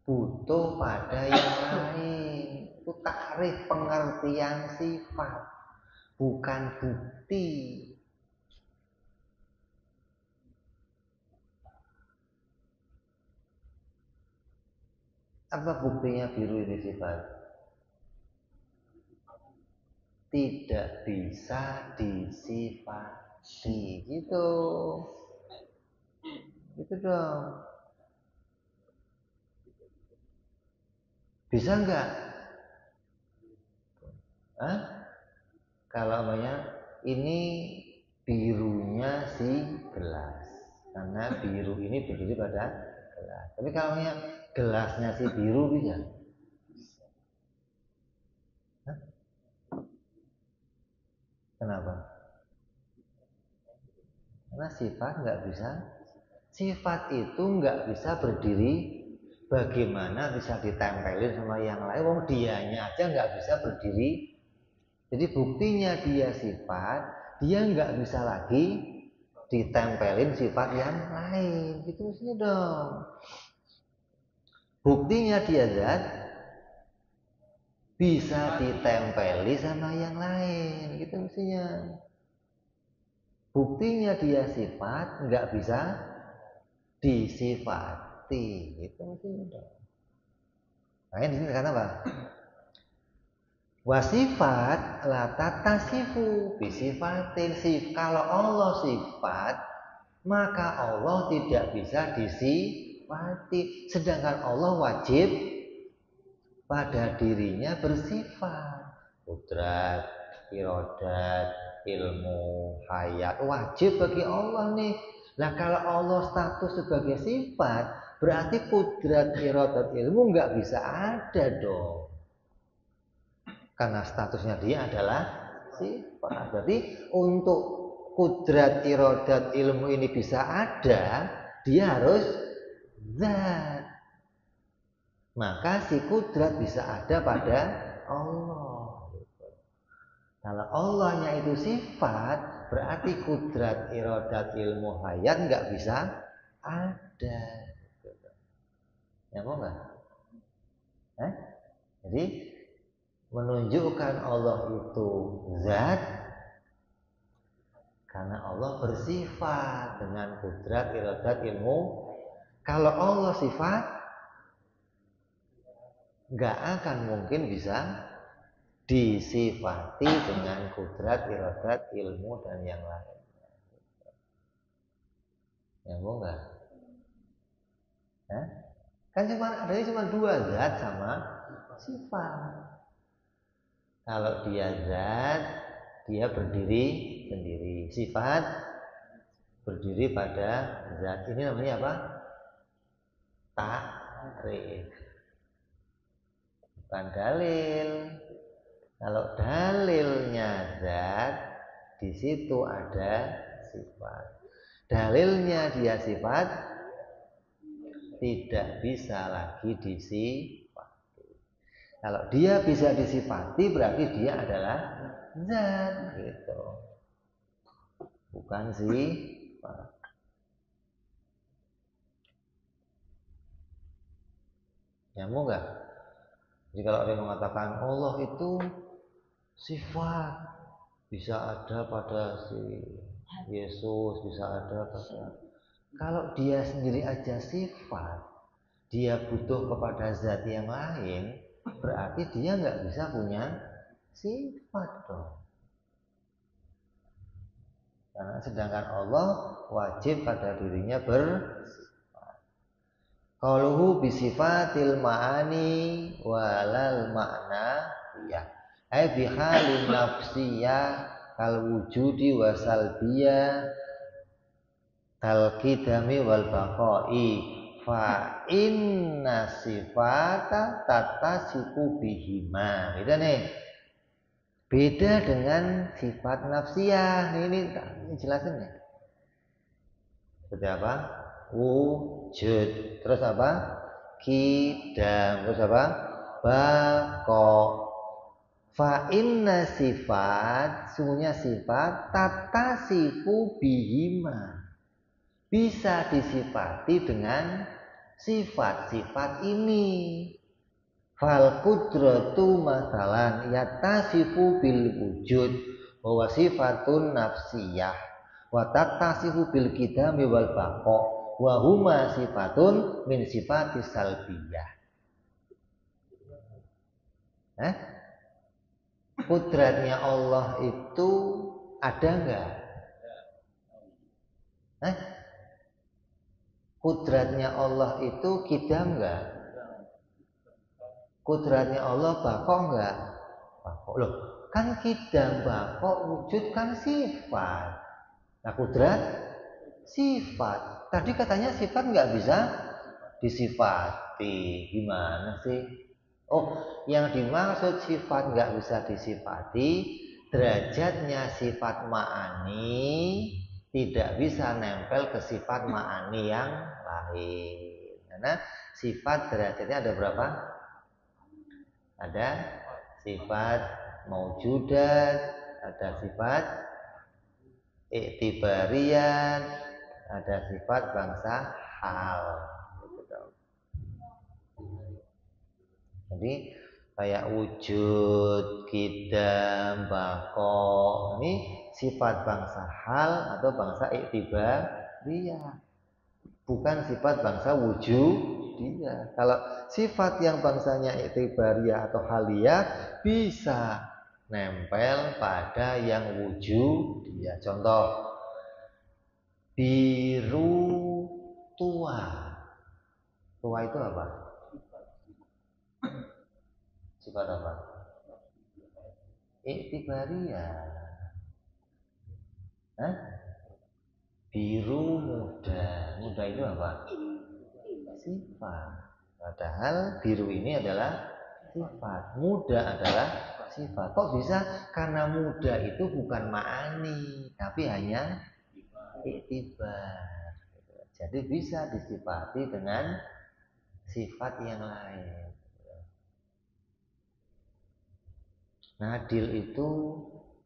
Butuh pada yang lain. Itu takrif pengertian sifat, bukan bukti. Apa buktinya biru ini sifat? Tidak bisa disifati. Gitu. Gitu dong. Bisa enggak? Hah? Kalau namanya ini birunya si gelas. Karena biru ini berdiri pada gelas. Tapi kalau namanya gelasnya si biru bisa? Hah? Kenapa? Karena sifat nggak bisa. Sifat itu nggak bisa berdiri. Bagaimana bisa ditempelin sama yang lain? Wong dianya aja nggak bisa berdiri. Jadi buktinya dia sifat, dia nggak bisa lagi ditempelin sifat yang lain. Gitu mestinya dong. Buktinya dia zat, bisa ditempeli sama yang lain. Gitu mestinya. Buktinya dia sifat, nggak bisa disifati. Gitu mestinya dong. Makanya di sini kata apa? Wasifat la tatasifu bisifatin. Kalau Allah sifat, maka Allah tidak bisa disifati. Sedangkan Allah wajib pada dirinya bersifat. Qudrat, iradat, ilmu, hayat wajib bagi Allah nih. Nah kalau Allah status sebagai sifat, berarti qudrat, iradat, ilmu nggak bisa ada dong. Karena statusnya dia adalah sifat. Berarti untuk qudrat, iradat, ilmu ini bisa ada, dia harus zat. Maka si qudrat bisa ada pada Allah. Kalau Allahnya itu sifat, berarti qudrat, iradat, ilmu, hayat nggak bisa ada. Ya mau nggak? Jadi menunjukkan Allah itu zat karena Allah bersifat dengan qudrat, iradat, ilmu. Kalau Allah sifat, nggak akan mungkin bisa disifati dengan qudrat, iradat, ilmu dan yang lain. Ya mau nggak? Kan cuma dua zat sama sifat. Kalau dia zat, dia berdiri sendiri. Sifat berdiri pada zat. Ini namanya apa? Takrif. Bukan dalil. Kalau dalilnya zat, di situ ada sifat. Dalilnya dia sifat, tidak bisa lagi disifati. Kalau dia bisa disifati berarti dia adalah zat gitu. Bukan sifat. Nyambung nggak? Jadi kalau ada yang mengatakan Allah itu sifat, bisa ada pada si Yesus, bisa ada pada. Kalau dia sendiri aja sifat, dia butuh kepada zat yang lain, berarti dia nggak bisa punya sifat dong. Karena sedangkan Allah wajib pada dirinya bersifat. Qauluhu bisifatil ma'ani walal makna ya. ai bi halin nafsiyah kal wujudi wa salbiyah kal qidami wal baqai fa inna sifata tatasiku bihima. Gitu nih. Beda dengan sifat nafsiyah. Ini jelasin ya. Seperti apa? Wujud. Terus apa? Qidam. Terus apa? Baqa. Fa inna sifat, sungguhnya sifat tatasifu bihima, bisa disifati dengan sifat-sifat ini. Fal qudratu masalan yattasifu bil wujud wa sifatun nafsiyah wa tattasifu bil qidami wal baqa wa huma sifatun min sifatis salbiyah. Kudratnya Allah itu ada enggak? Kudratnya Allah itu qidam enggak? Kudratnya Allah baqa enggak? Baqa. Loh, kan qidam baqa wujud kan sifat. Nah, kudrat sifat. Tadi katanya sifat enggak bisa disifati. Gimana sih? Oh, yang dimaksud sifat enggak bisa disifati, derajatnya sifat ma'ani tidak bisa nempel ke sifat ma'ani yang lain. Karena sifat derajatnya ada berapa? Ada sifat maujudat, ada sifat iktibariyat, ada sifat bangsa hal. Jadi kayak wujud, qidam, baqa, ini sifat bangsa hal atau bangsa iktibariyah, bukan sifat bangsa wujudiyah. Kalau sifat yang bangsanya iktibariyah atau haliyah bisa nempel pada yang wujudiyah. Contoh, biru tua. Tua itu apa? Sifat apa? Iktibariyah. Biru muda. Muda itu apa? Sifat. Padahal biru ini adalah sifat. Muda adalah sifat. Kok bisa? Karena muda itu bukan ma'ani, tapi hanya iktibar. Jadi bisa disifati dengan sifat yang lain. Nadil itu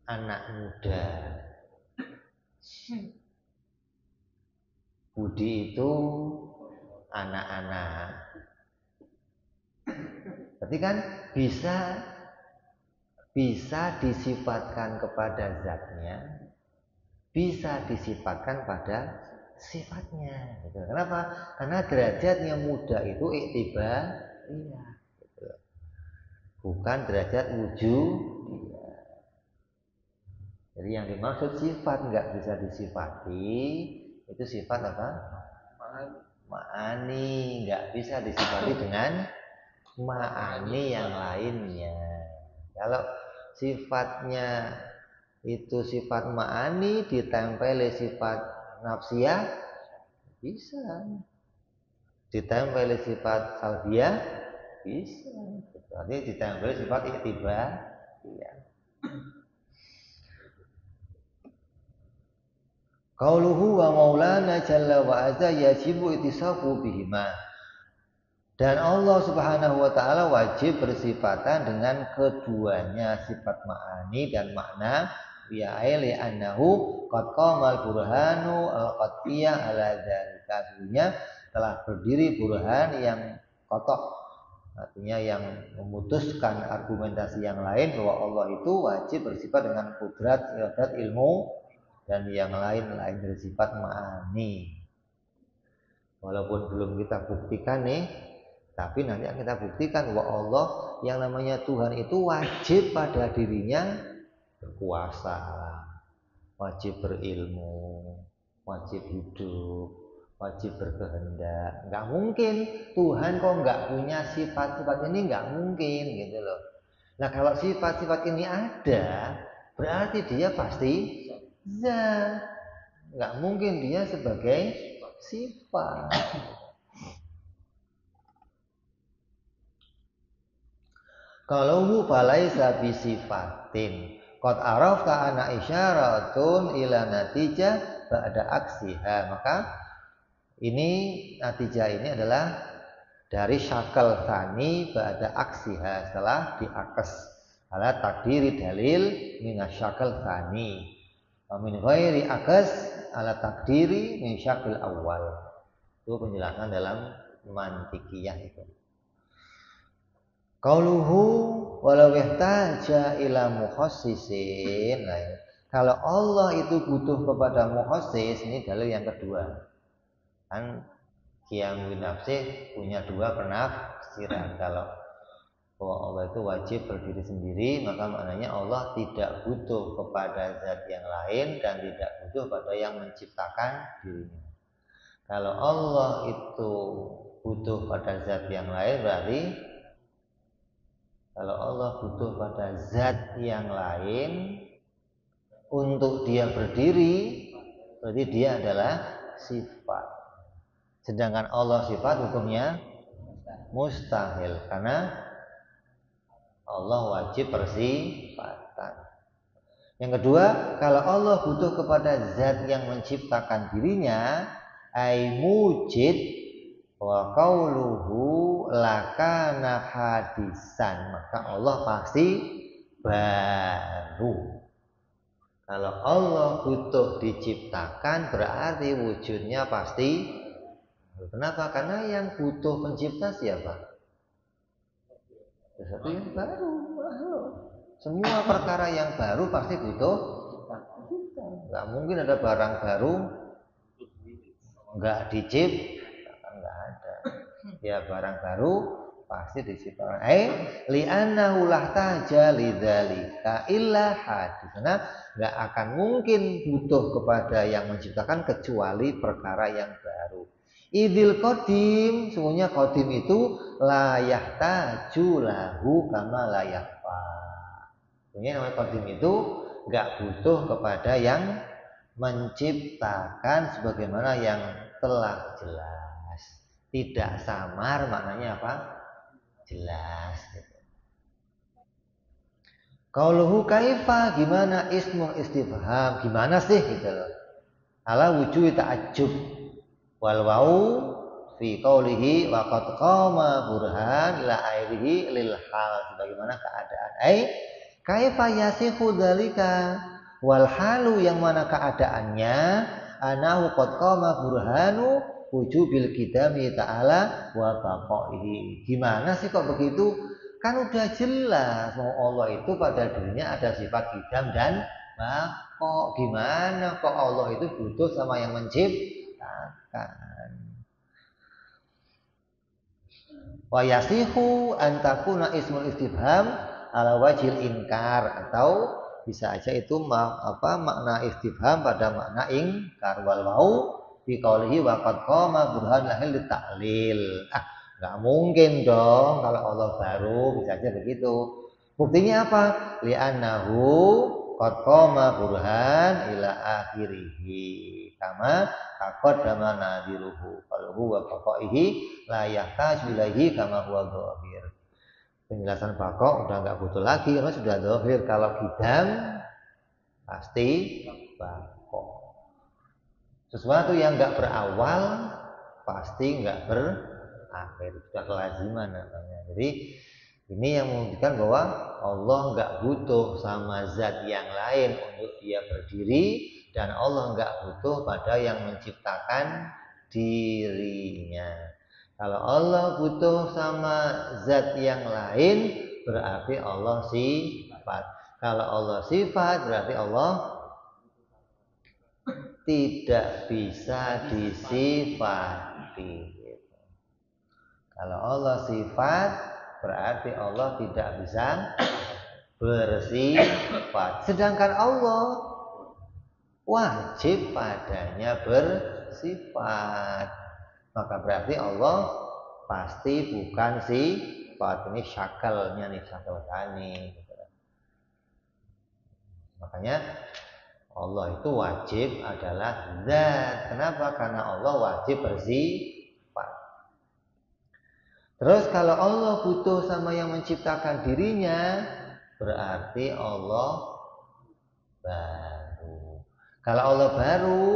anak muda. Budi itu anak-anak. Berarti kan bisa disifatkan kepada zatnya, bisa disifatkan pada sifatnya. Gitu. Kenapa? Karena derajatnya muda itu iktibariyah. Gitu. Bukan derajat wujudiyah. Jadi yang dimaksud sifat nggak bisa disifati itu sifat apa? Ma'ani, nggak bisa disifati dengan ma'ani yang lainnya. Kalau sifatnya itu sifat ma'ani ditempeli sifat nafsiyah bisa, ditempeli sifat salbiyah bisa, berarti ditempeli sifat iktibariyah. Qauluhu wa maulana jalla wa azza yajibu ittisafu bihima. Dan Allah Subhanahu wa taala wajib bersifatan dengan keduanya, sifat ma'ani dan makna, ya li annahu qad qamal burhanu al-qat'iyah ala dzalika. Telah berdiri burhan yang kotok, artinya yang memutuskan argumentasi yang lain bahwa Allah itu wajib bersifat dengan kudrat, iradat, ilmu dan yang lain-lain bersifat ma'ani. Walaupun belum kita buktikan nih, tapi nanti akan kita buktikan bahwa Allah yang namanya Tuhan itu wajib pada dirinya berkuasa, wajib berilmu, wajib hidup, wajib berkehendak. Nggak mungkin Tuhan kok nggak punya sifat-sifat ini, nggak mungkin gitu loh. Nah kalau sifat-sifat ini ada, berarti dia pasti zat. Nggak mungkin dia sebagai sifat. Kalau hu falaisa bisifatin. Qad arafta ana isyaratun ila natijah ba'da aksiha. Maka ini natijah ini adalah dari syakal tsani ba'da aksiha, setelah diakes ala takdiri dalil minasyakal tsani. Wa min ghairi akas ala takdiri min syakil awal. Itu penjelasan dalam mantikiyah itu. Qauluhu walau yahtaja ila mukhassisin. Nah, kalau Allah itu butuh kepada mukhassis, ini dalil yang kedua. Kan Qiyam bin Nafsih punya dua penafsiran. Kalau bahwa Allah itu wajib berdiri sendiri, maka maknanya Allah tidak butuh kepada zat yang lain dan tidak butuh pada yang menciptakan dirinya. Kalau Allah itu butuh pada zat yang lain, berarti kalau Allah butuh pada zat yang lain untuk dia berdiri, berarti dia adalah sifat. Sedangkan Allah sifat hukumnya mustahil, karena Allah wajib bersifatan. Yang kedua, kalau Allah butuh kepada zat yang menciptakan dirinya, ai mujid wa qauluhu lakana hadisan, maka Allah pasti baru. Kalau Allah butuh diciptakan, berarti wujudnya pasti. Kenapa? Karena yang butuh pencipta siapa? Sesuatu yang baru. Semua perkara yang baru pasti butuh. Nggak mungkin ada barang baru nggak diciptakan, nggak ada. Ya barang baru pasti diciptakan. Li'annahu lahtaja lidzalika illa hadis. Karena nggak akan mungkin butuh kepada yang menciptakan kecuali perkara yang baru. Idil qadim, sungguhnya qadim itu la yahtaju lahu kama la yahfa. Sungguhnya namanya qadim itu enggak butuh kepada yang menciptakan sebagaimana yang telah jelas. Tidak samar, maknanya apa? Jelas gitu. Qauluhu kaifa, gimana ismul istifham, gimana sih gitu loh. Ala wujud ta'ajjub. Wal wau fi qaulihi wa qad qama burhan ila airihi lil hal, sebagaimana keadaan. Kaifa yasihu dzalika, wal halu, yang mana keadaannya anahu qad qama burhanu wujubil qidami ta'ala wa baqaihi. Gimana sih kok begitu? Kan udah jelas bahwa Allah itu pada dirinya ada sifat qidam dan baqa. Gimana kok Allah itu butuh sama yang menciptakan? Wa yasihu an takuna ismul istifham ala wajhil inkar, atau bisa aja itu makna istifham pada makna ingkar. Wal wau fi qaulihi wa qad qama burhan lahil ta'lil. Enggak mungkin dong kalau Allah baru, bisa aja begitu. Buktinya apa? Li'annahu qad qama burhan ila akhirih kama taqaddama nadiruhu kalau huwa baqaihi la yahtaju ilaihi kama huwa dhahir. Penjelasan baqa udah enggak butuh lagi karena sudah dhahir. Kalau qidam pasti baqa. Sesuatu yang enggak berawal pasti enggak berakhir. Sudah kelaziman namanya. Jadi ini yang membuktikan bahwa Allah enggak butuh sama zat yang lain untuk dia berdiri, dan Allah enggak butuh pada yang menciptakan dirinya. Kalau Allah butuh sama zat yang lain, berarti Allah sifat. Kalau Allah sifat, berarti Allah tidak bisa disifati. Kalau Allah sifat, berarti Allah tidak bisa bersifat. Sedangkan Allah wajib padanya bersifat. Maka berarti Allah pasti bukan sifat. sifat, ini syakalnya nih, syakal tani. Makanya Allah itu wajib adalah zat. Kenapa? Karena Allah wajib bersifat. Terus kalau Allah butuh sama yang menciptakan dirinya, berarti Allah baru. Kalau Allah baru,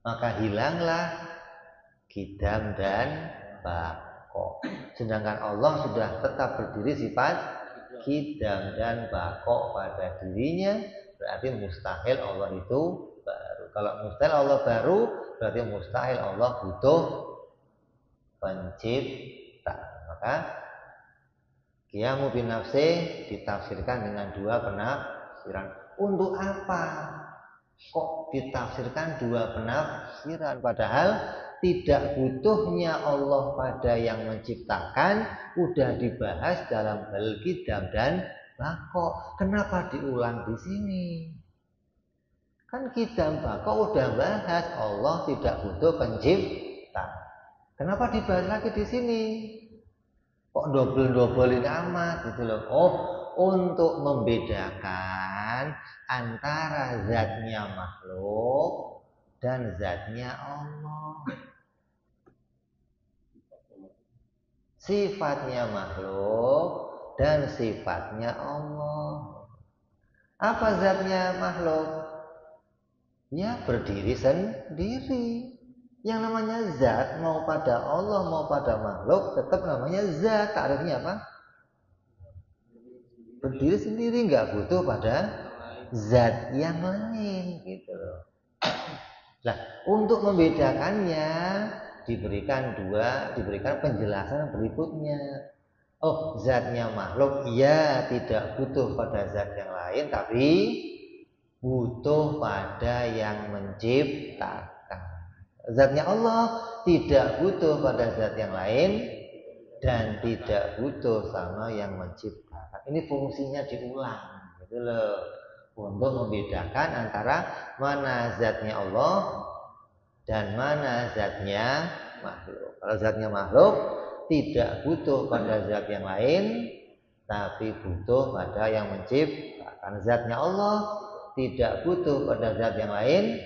maka hilanglah qidam dan baqo. Sedangkan Allah sudah tetap berdiri sifat qidam dan baqo pada dirinya, berarti mustahil Allah itu baru. Kalau mustahil Allah baru, berarti mustahil Allah butuh pencipta. Maka qiyamu bin nafsi ditafsirkan dengan dua penafsiran. Untuk apa kok ditafsirkan dua penafsiran? Padahal tidak butuhnya Allah pada yang menciptakan udah dibahas dalam hal qidam dan baqo. Kenapa diulang di sini? Kan qidam baqo udah bahas, Allah tidak butuh pencipta. Kenapa dibahas lagi di sini? Kok double-doublein amat gitu loh. Oh, untuk membedakan antara zatnya makhluk dan zatnya Allah. Sifatnya makhluk dan sifatnya Allah. Apa zatnya makhluk? Ya berdiri sendiri. Yang namanya zat, mau pada Allah mau pada makhluk, tetap namanya zat. Ta'rifnya apa? Berdiri sendiri, nggak butuh pada zat yang lain gitu loh. Nah, untuk membedakannya diberikan penjelasan berikutnya. Oh, zatnya makhluk ya tidak butuh pada zat yang lain, tapi butuh pada yang menciptakan. Zatnya Allah tidak butuh pada zat yang lain dan tidak butuh sama yang menciptakan. Ini fungsinya diulang gitu loh, untuk membedakan antara mana zatnya Allah dan mana zatnya makhluk. Kalau zatnya makhluk tidak butuh pada zat yang lain, tapi butuh pada yang menciptakan. Zatnya Allah tidak butuh pada zat yang lain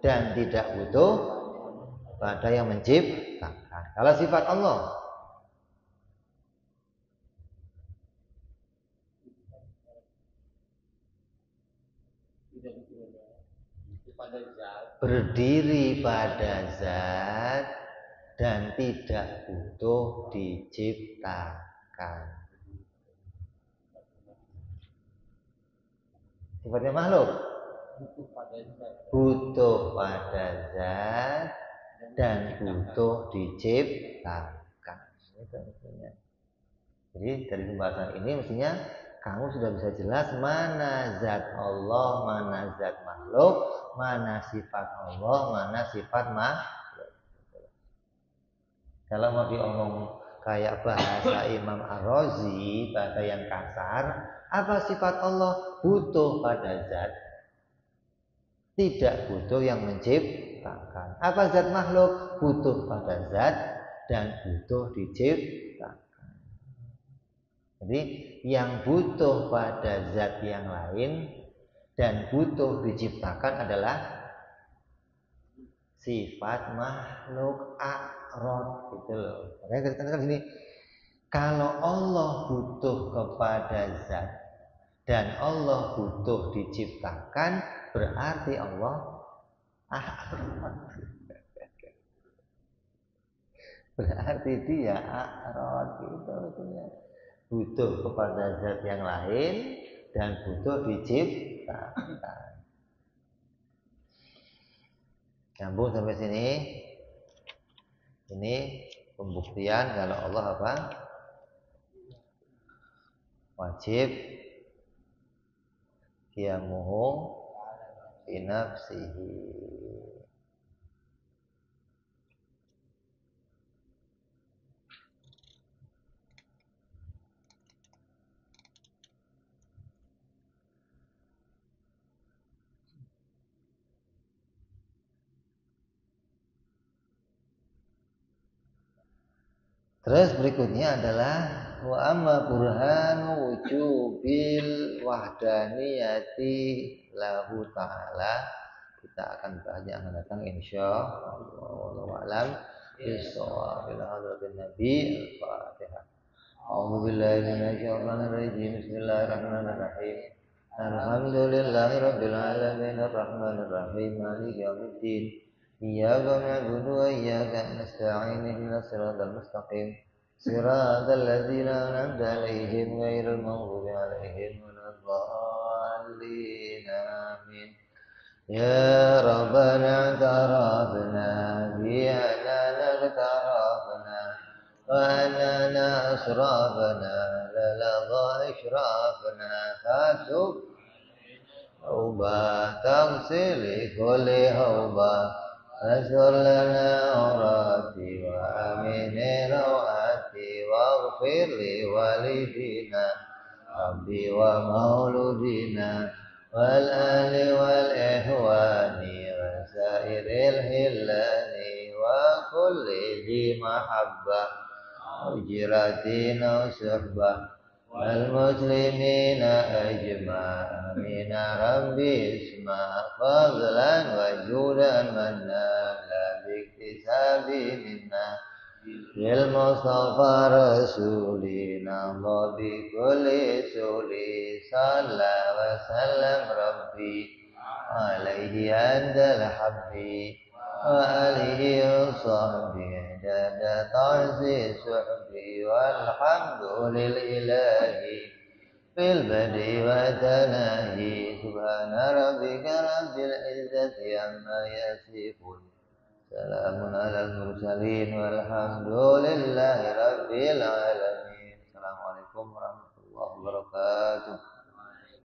dan tidak butuh pada yang menciptakan. Kalau sifat Allah berdiri pada zat dan tidak butuh diciptakan. Sifatnya makhluk butuh pada zat dan butuh diciptakan. Itu mestinya. Jadi dari pembahasan ini mestinya kamu sudah bisa jelas mana zat Allah, mana zat makhluk, mana sifat Allah, mana sifat makhluk. Kalau mau diomong kayak bahasa Imam Ar-Razi, bahasa yang kasar, apa sifat Allah? Butuh pada zat, tidak butuh yang menciptakan. Apa zat makhluk? Butuh pada zat dan butuh diciptakan. Jadi yang butuh pada zat yang lain dan butuh diciptakan adalah sifat makhluk a'rad gitu loh. Makanya kita katakan sini, kalau Allah butuh kepada zat dan Allah butuh diciptakan, berarti Allah a'rad. Berarti dia a'rad gitu artinya. Butuh kepada zat yang lain dan butuh diciptakan. Nyambung sampai sini. Ini pembuktian kalau Allah apa? Wajib qiyamuhu fi nafsihi. Terus berikutnya adalah wa amma burhanu wujubil wahdaniyati lahu ta'ala. Kita akan bahas yang akan datang insyaallah alam bisawab ila hadratin nabi al-fatihah. A'udzu billahi minasyaitonir rajim. Bismillahirrahmanirrahim. Alhamdulillahi rabbil alamin arrahmanir rahim maliki yaumiddin. Iyyaka na'budu wa iyyaka nasta'in ihdinas siratal mustaqim. Siratal ladzina an'amta 'alaihim ghairil maghdubi 'alaihim waladdallin. Amin. Ya Rabbana tarafna bi anana tarafna wa anana asrafna la lagha ishrafna fatub Hauba taghsili kulli hauba Nasur lana urati wa amini rawati waghfir li walidina Rabbi wa mauludina wal ali wal ihwani wa sairil hillani wa kulli di mahabbah ujiratina suhbah wal muslimina ajma'in rabbi isma fadlan wa judan manna la biktisabi minna bil mustafa rasulina wa bi kulli suli salla wa sallam rabbi alaihi andal habbi wa alihi wa sahbihi dada ta'zi suhbi walhamdulil ilahi fil badi wa tanahi subhana rabbika rabbil izzati amma yasifun salamun alal mursalin walhamdulillahi rabbil alamin. Assalamualaikum warahmatullahi wabarakatuh.